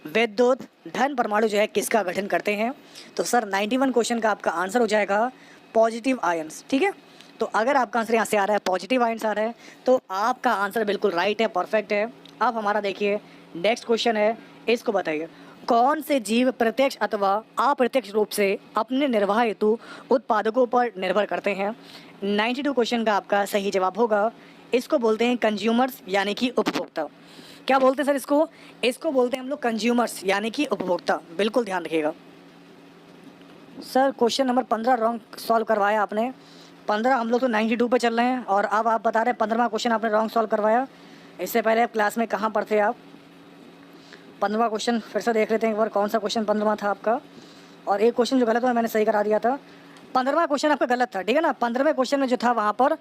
विद्युत धन परमाणु जो है किसका गठन करते हैं? तो सर 91 क्वेश्चन का आपका आंसर हो जाएगा पॉजिटिव आयंस, ठीक है। तो अगर आपका आंसर यहाँ से आ रहा है पॉजिटिव आयंस आ रहा है तो आपका आंसर बिल्कुल राइट है, परफेक्ट है। अब हमारा देखिए नेक्स्ट क्वेश्चन है, इसको बताइए कौन से जीव प्रत्यक्ष अथवा अप्रत्यक्ष रूप से अपने निर्वाह हेतु उत्पादकों पर निर्भर करते हैं। 92 क्वेश्चन का आपका सही जवाब होगा, इसको बोलते हैं कंज्यूमर्स यानी कि उपभोक्ता। क्या बोलते हैं सर इसको? इसको बोलते हैं हम लोग कंज्यूमर्स यानी कि उपभोक्ता। बिल्कुल ध्यान रखिएगा sir. Question number 15 wrong solve करवाया आपने। 15 हम लोग तो 92 पे चल रहे हैं और अब आप बता रहे हैं 15वां क्वेश्चन आपने रॉन्ग सॉल्व करवाया। इससे पहले आप क्लास में कहाँ पर थे आप? 15वां क्वेश्चन फिर से देख लेते हैं एक बार, कौन सा क्वेश्चन 15वां था आपका। और एक क्वेश्चन जो गलत हुआ मैंने सही करा दिया था। 15वां क्वेश्चन आपका गलत था, ठीक है ना। 15वें क्वेश्चन में जो था वहाँ पर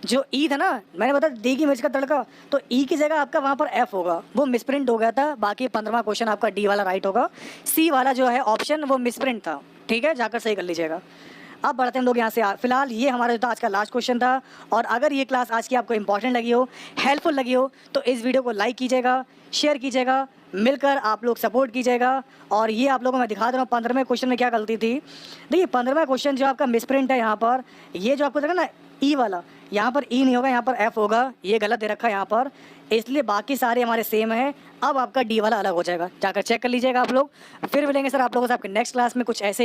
जो ई था ना, मैंने बताया दी की मिर्च का तड़का, तो ई की जगह आपका वहाँ पर एफ होगा, वो मिसप्रिंट हो गया था। बाकी 15वां क्वेश्चन आपका डी वाला राइट होगा, सी वाला जो है ऑप्शन वो मिसप्रिंट था, ठीक है, जाकर सही कर लीजिएगा। अब बढ़ते हैं हम लोग यहाँ से। फिलहाल ये हमारा जो था आज का लास्ट क्वेश्चन था। और अगर ये क्लास आज की आपको इंपॉर्टेंट लगी हो, हेल्पफुल लगी हो, तो इस वीडियो को लाइक कीजिएगा, शेयर कीजिएगा, मिलकर आप लोग सपोर्ट कीजिएगा। और ये आप लोगों को मैं दिखा दे रहा हूँ 15वें क्वेश्चन में क्या गलती थी। देखिए 15वां क्वेश्चन जो आपका मिसप्रिंट है यहाँ पर, ये जो आपको देखा ना ई वाला, यहाँ पर ई नहीं होगा, यहाँ पर एफ होगा, ये गलत दे रखा है यहाँ पर, इसलिए बाकी सारे हमारे सेम है। अब आपका डी वाला अलग हो जाएगा, जाकर चेक कर लीजिएगा आप लोग। फिर मिलेंगे सर आप लोगों से आपके नेक्स्ट क्लास में कुछ ऐसे